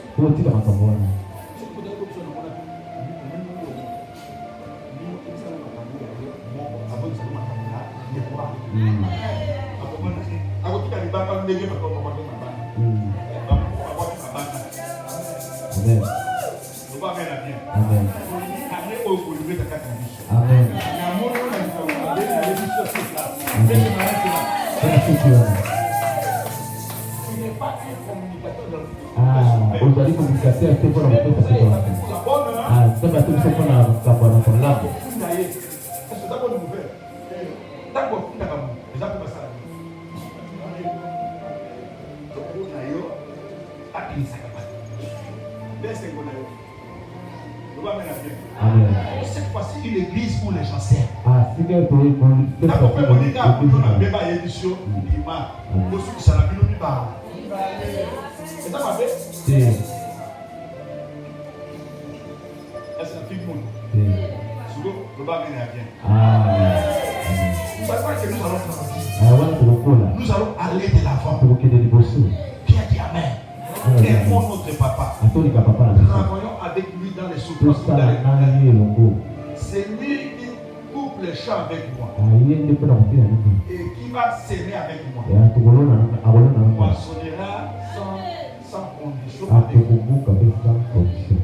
Aujourd'hui, communicateur, c'est pour la La bonne, hein? c'est pas tout ce qu'on a. Est-ce que c'est ça qu'on nous fait? Amen. Cette fois-ci, une église où les gens servent. Ah, si que pour N'a pas fait mon état, on a bien pas édition, il m'a. Pour ceux qui s'en appuient, on y va. C'est ça ma fait? Si. Est-ce que la fille monde? Si. Souvent, le bar vient bien. Ah. Vous savez pas que nous allons travailler. Ah, voilà, c'est beaucoup là. Nous allons aller de l'avant. Pour qu'il y ait des bosses. Qui a dit Amen? Aimons notre papa. Atolika papa là. Travaillons avec lui dans les Tout souffrances. ça là, n'a rien longo. C'est lui qui coupe les champs avec moi. Ah, il y a des peu d'enfants. Et qui va s'aimer avec moi. Et à tout le monde, à tout le monde. Poissonnera sans condition À avec tout le moi. monde, avec sans condition.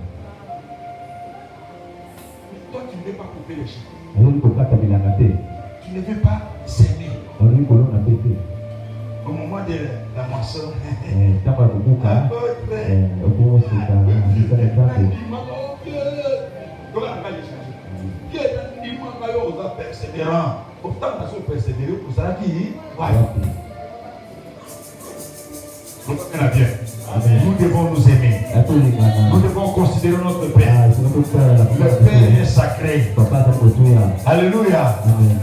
Toi, tu ne veux pas couper les champs. Et il faut pas t'habiller la tête. Tu ne veux pas s'aimer. On dit que l'on a pété. Au moment de la moisson. T'as pas beaucoup qu'à. Au bout, c'est un persévérant. Pourtant, nous sommes persévérés pour ça qui nous devons nous aimer. Nous devons considérer notre Père. Le Père est sacré. Alléluia.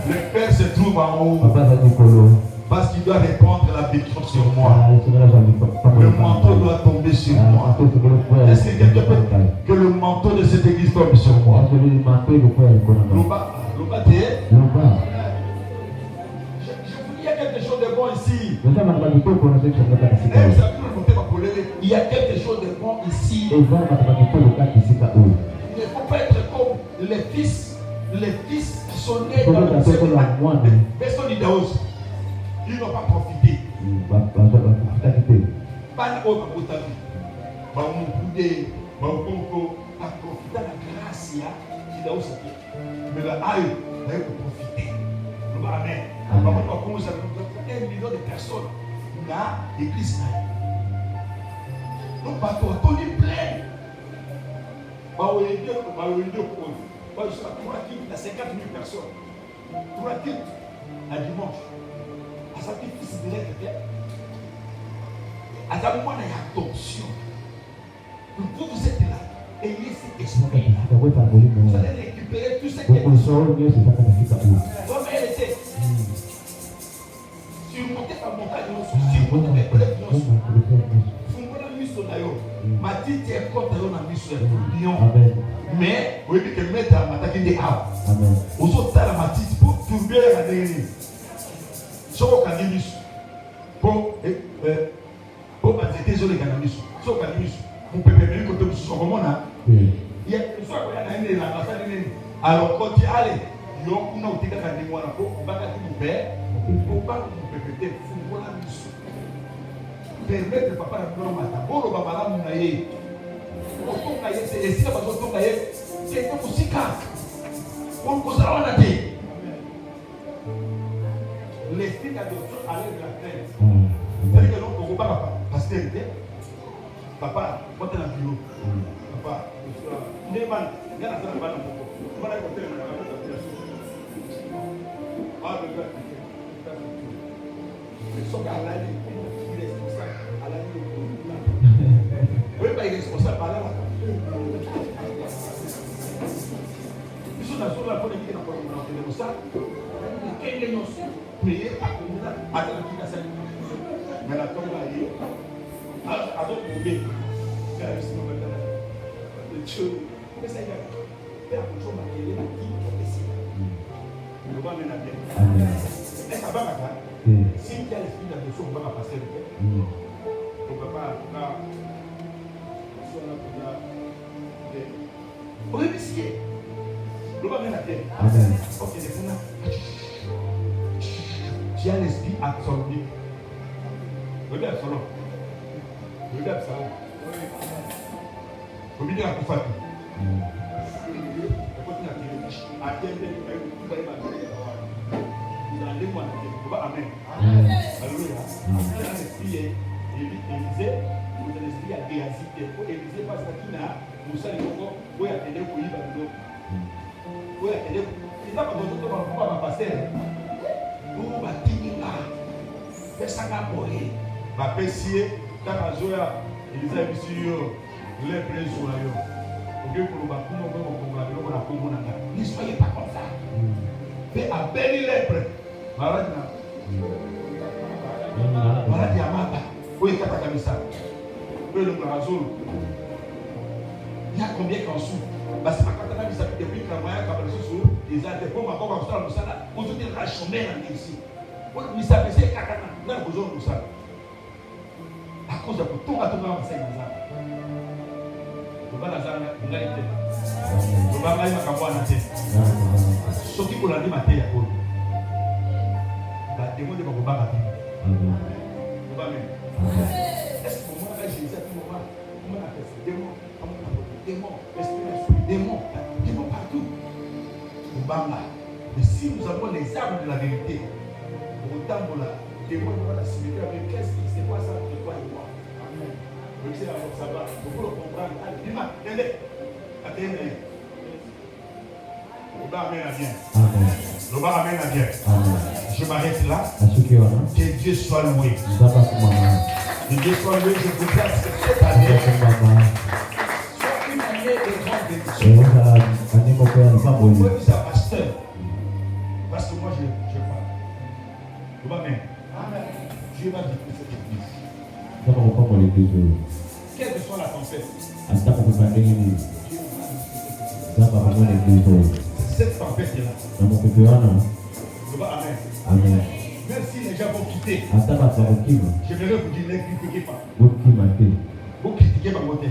Le Père se trouve en haut. Parce qu'il doit répandre la bénédiction sur moi. Le manteau doit tomber sur moi. Est-ce que quelqu'un peut que le manteau de cette église tombe sur moi? Je voulais il y a quelque chose de bon ici. Il y a quelque chose de bon ici. Il ne faut pas être comme les fils qui sont nés dans le personne d'Idaos. Ils n'ont pas profité. Pas de profiter de la grâce. Mais là, aïe, vous profiter. Amen. Un million de personnes dans l'église. Nous partons à Tony plein. Il y a 50 000 personnes. Pour la quitte à dimanche. À sa petite fils de l'être. À ta moment d'adoption. Vous êtes là. Ayez cet esprit. Vous allez récupérer tout ce qui est. Comme elle était. Surmonter la montagne, surmonter les collègues. Fungona miso na yo. Matiti ekota yo na miso ya lion. Mais oui que mettre mataki de a. Ozo tala matiti pour turber la deni. Soko kangi miso. Pour matiti zo le kangi miso. Soko kangi miso. Mon pépé me côté miso soko mona. Il y a une fois qu'on a une la basa de nini. Alors quand tu allez, yo kuna utika kangi mwana ko bakati mu père. Pour pas mon pépé fungona miso. Permettre papa na mwana mata. Bolo baba la muna ye. Otonga ye c'est esi ba otonga ye. C'est une musique. On kozala wana te. L'esprit d'adoption allait de la crainte. C'est-à-dire que l'on peut pas pasteur papa, quand tu es dans le bureau, papa, il est mal. Il y a un peu de mal. Il va la côté de la ah, le gars, ils sont à l'année, il est responsable. À l'année, oui, pas irresponsable, par là. Ils sont dans la bonne équipe qui n'a pas de ça. Quel est notre prier à communauté à la qui a cette mais la tombe là, à d'autres bébés, il y a le Dieu, mais ça y est, il y a beaucoup de choses qui est là, qui est ici. Le roi mène à bien. Est-ce que ça va, papa? Si il y a l'esprit d'adoption, on va passer le père. On ne peut pas, là, si on a pour là, on est ici. Le roi mène à bien. Ok, c'est ça. Tu as l'esprit absorbé. Regarde Salon. Regarde Salon. Au milieu de la Koufati. Amen. Alléluia. L'esprit est Élisée. L'esprit a Géasi. Élisée parce qu'il a Moussa le Congo. Où il a aidé pour y aller. Où il a aidé. Il n'a pas besoin de passer. Où va-t-il là? Pesaka boye ba pesie ta kazoya Elisa bisio le preso ayo Ne soyez pas comme ça. Fais à belle lèpre. Malade Yamata. Oui, Katakamisa. Oui, le Brazil. Il y a combien qu'on souffre? Parce que quand on a vu ça depuis que la moyenne comme les sous, les artefacts, ma comme ça, nous ça, on se dit la chômée en ici. On dit ça, c'est Katana, là vous avez ça. À cause de tout à tout le monde, c'est ça. Le bas Lazare, on a été. Le bas Maïma Kabouana, c'est. Ce qui vous l'a dit, matin, il y a quoi? La démon de Bakoba Rabi. Le bas même. Est-ce que pour moi, là, j'ai dit à tout moment, comment on appelle ça? Démon, esprit, démon partout. Mais si nous avons les armes de la vérité, autant pour la démon de la cimetière, mais qu'est-ce qui c'est quoi ça entre toi et moi? Amen. Donc c'est la ça va. Il faut le comprendre. Allez, dis-moi, attendez. Le bas amène à bien. Le bas amène à bien. Je m'arrête là. Que Dieu soit loué. Que Dieu soit loué. Je vous place cette année. Parce que moi je parle. Amen. Dieu va détruire cette église. Quelle que soit la tempête. Cette tempête est là. Amen. Même si les gens vont quitter, je vais vous dire, ne critiquez pas. Vous critiquez par côté.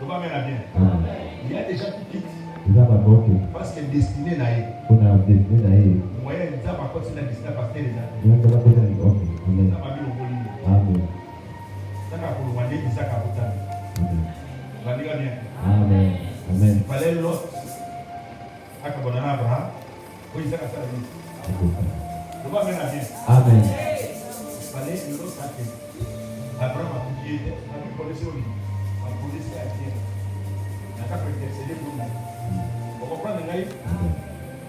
Amen. Il y a des gens qui quittent parce que destinée n'a pas. Moyen de dire par contre c'est la destinée à passer les gens. Ça va bien au Bolivie. Ça va pour le Wandé qui s'est capoté. Ça va bien. Amen. Il fallait l'autre. À Kabonana Abraham. Oui, ça va faire bien. Ça va bien. Amen. Il fallait l'autre à qui Abraham a publié. Il a pu connaître au lit. Il a posé ça à Dieu. Il n'a pas pu intercéder pour nous. Vous comprenez?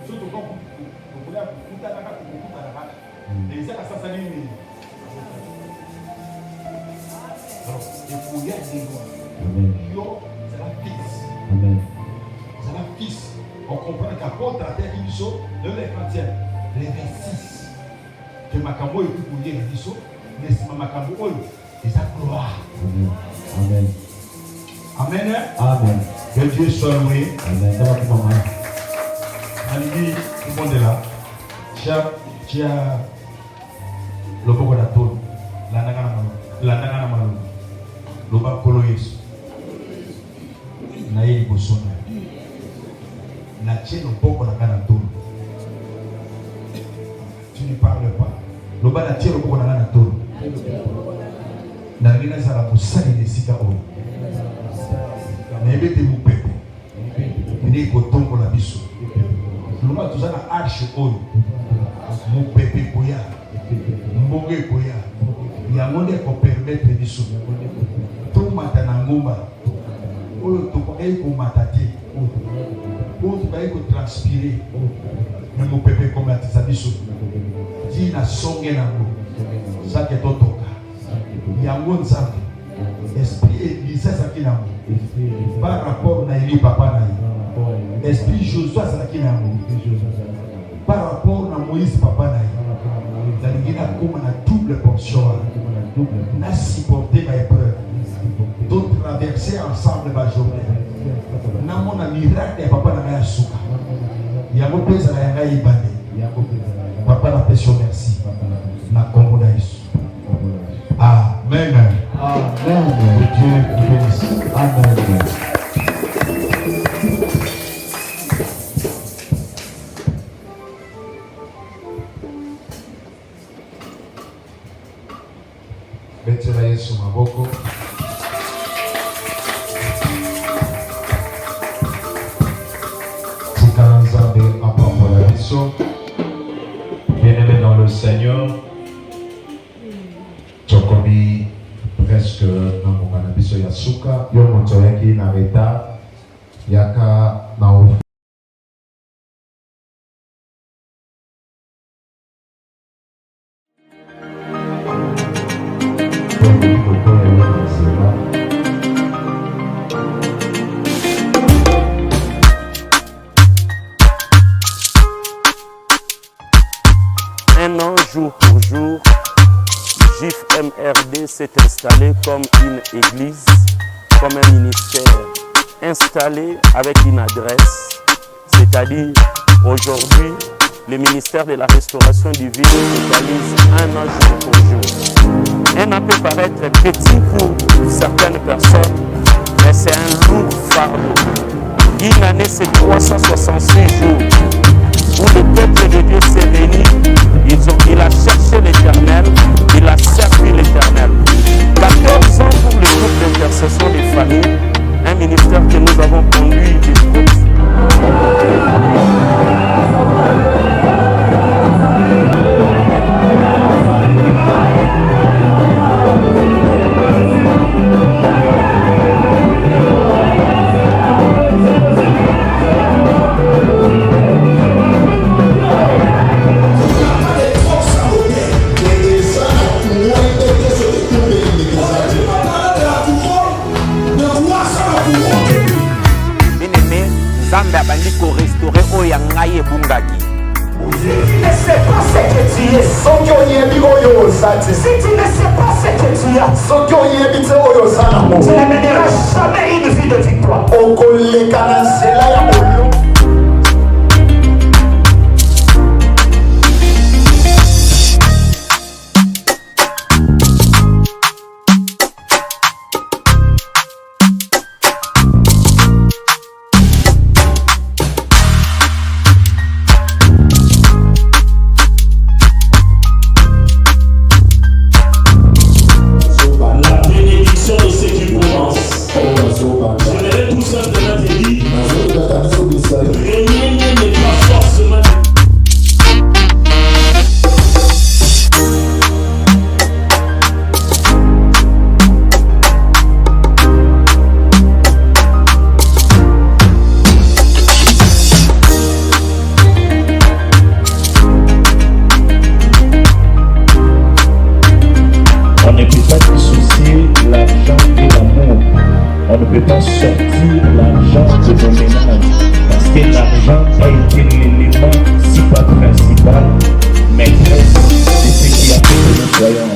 Surtout quand vous voulez tout à l'heure, vous pouvez tout à l'heure. Et ça, ça s'est mis. Alors, il faut y aller des lois. C'est la fils. C'est la fils. On comprend qu'apôtre à terre, il dit ça, le chrétien, les 26. Que Makambo est tout pour dire, il dit ça, mais si Makambo, c'est sa gloire. Amen. Amen. Amen. Que Dieu soit loué. Amen. Alibi, tout le monde est là. Tu as le Bogo d'Atol, la Nagana Malou, le Bab Koloïs, Naïli Bosona, la tienne au Bogo d'Atol. Tu ne parles pas. Le Bab d'Atol au Bogo d'Atol. Nagina Zarabousani de Sikao. Nebete Moupepe. Né Kotongo la Bisso. Nous avons tous la arche oyo. Moupepe Koya. Mboge Koya. Yamonde ko permettre biso. Tout matana ngomba. Oyo to ko ko matati. Oyo to ko transpirer. Mais Moupepe comme la tisa biso. Di na songe na ngo. Ça que totoka. Yango nzambe. Esprit église ça qui na ngo. Par rapport na Eli papa na ye. Esprit Josué ça qui na ngo. Par rapport à Moïse papa naï, il a comme une double portion, n'a supporté ma épreuve, d'autres traverser ensemble ma journée. N'a mon miracle et papa n'a pas souka. Il y a mon père n'a pas ibandé. Papa n'a pas merci. N'a comme naïs. Amen. Amen. Dieu bénisse. Amen. Betela Yesu maboko. Tikanzambe apambola biso. Bien-aimé dans le Seigneur. Tokobi presque na mokana biso ya suka. Yo moto yaki na reta. Yaka na ofi. jour pour jour, JIF-MRD s'est installé comme une église, comme un ministère installé avec une adresse, c'est-à-dire aujourd'hui, le ministère de la restauration divine réalise un an jour pour jour. Un an peut paraître petit pour certaines personnes, mais c'est un lourd fardeau. Une année, c'est 366 jours où le peuple de Dieu s'est réuni. Il a cherché l'Éternel, il a servi l'Éternel. 14 ans pour le groupe d'intercession des familles, un ministère que nous avons conduit du groupe. Restaurer Oyangaye Bungaki. Si tu ne sais pas ce que tu es, si tu ne sais pas ce que tu as, tu ne mèneras jamais une vie de victoire. On ne peut pas sortir l'argent de nos ménages parce que l'argent a été l'élément, si pas principal, maîtresse de ce qui a fait que nous soyons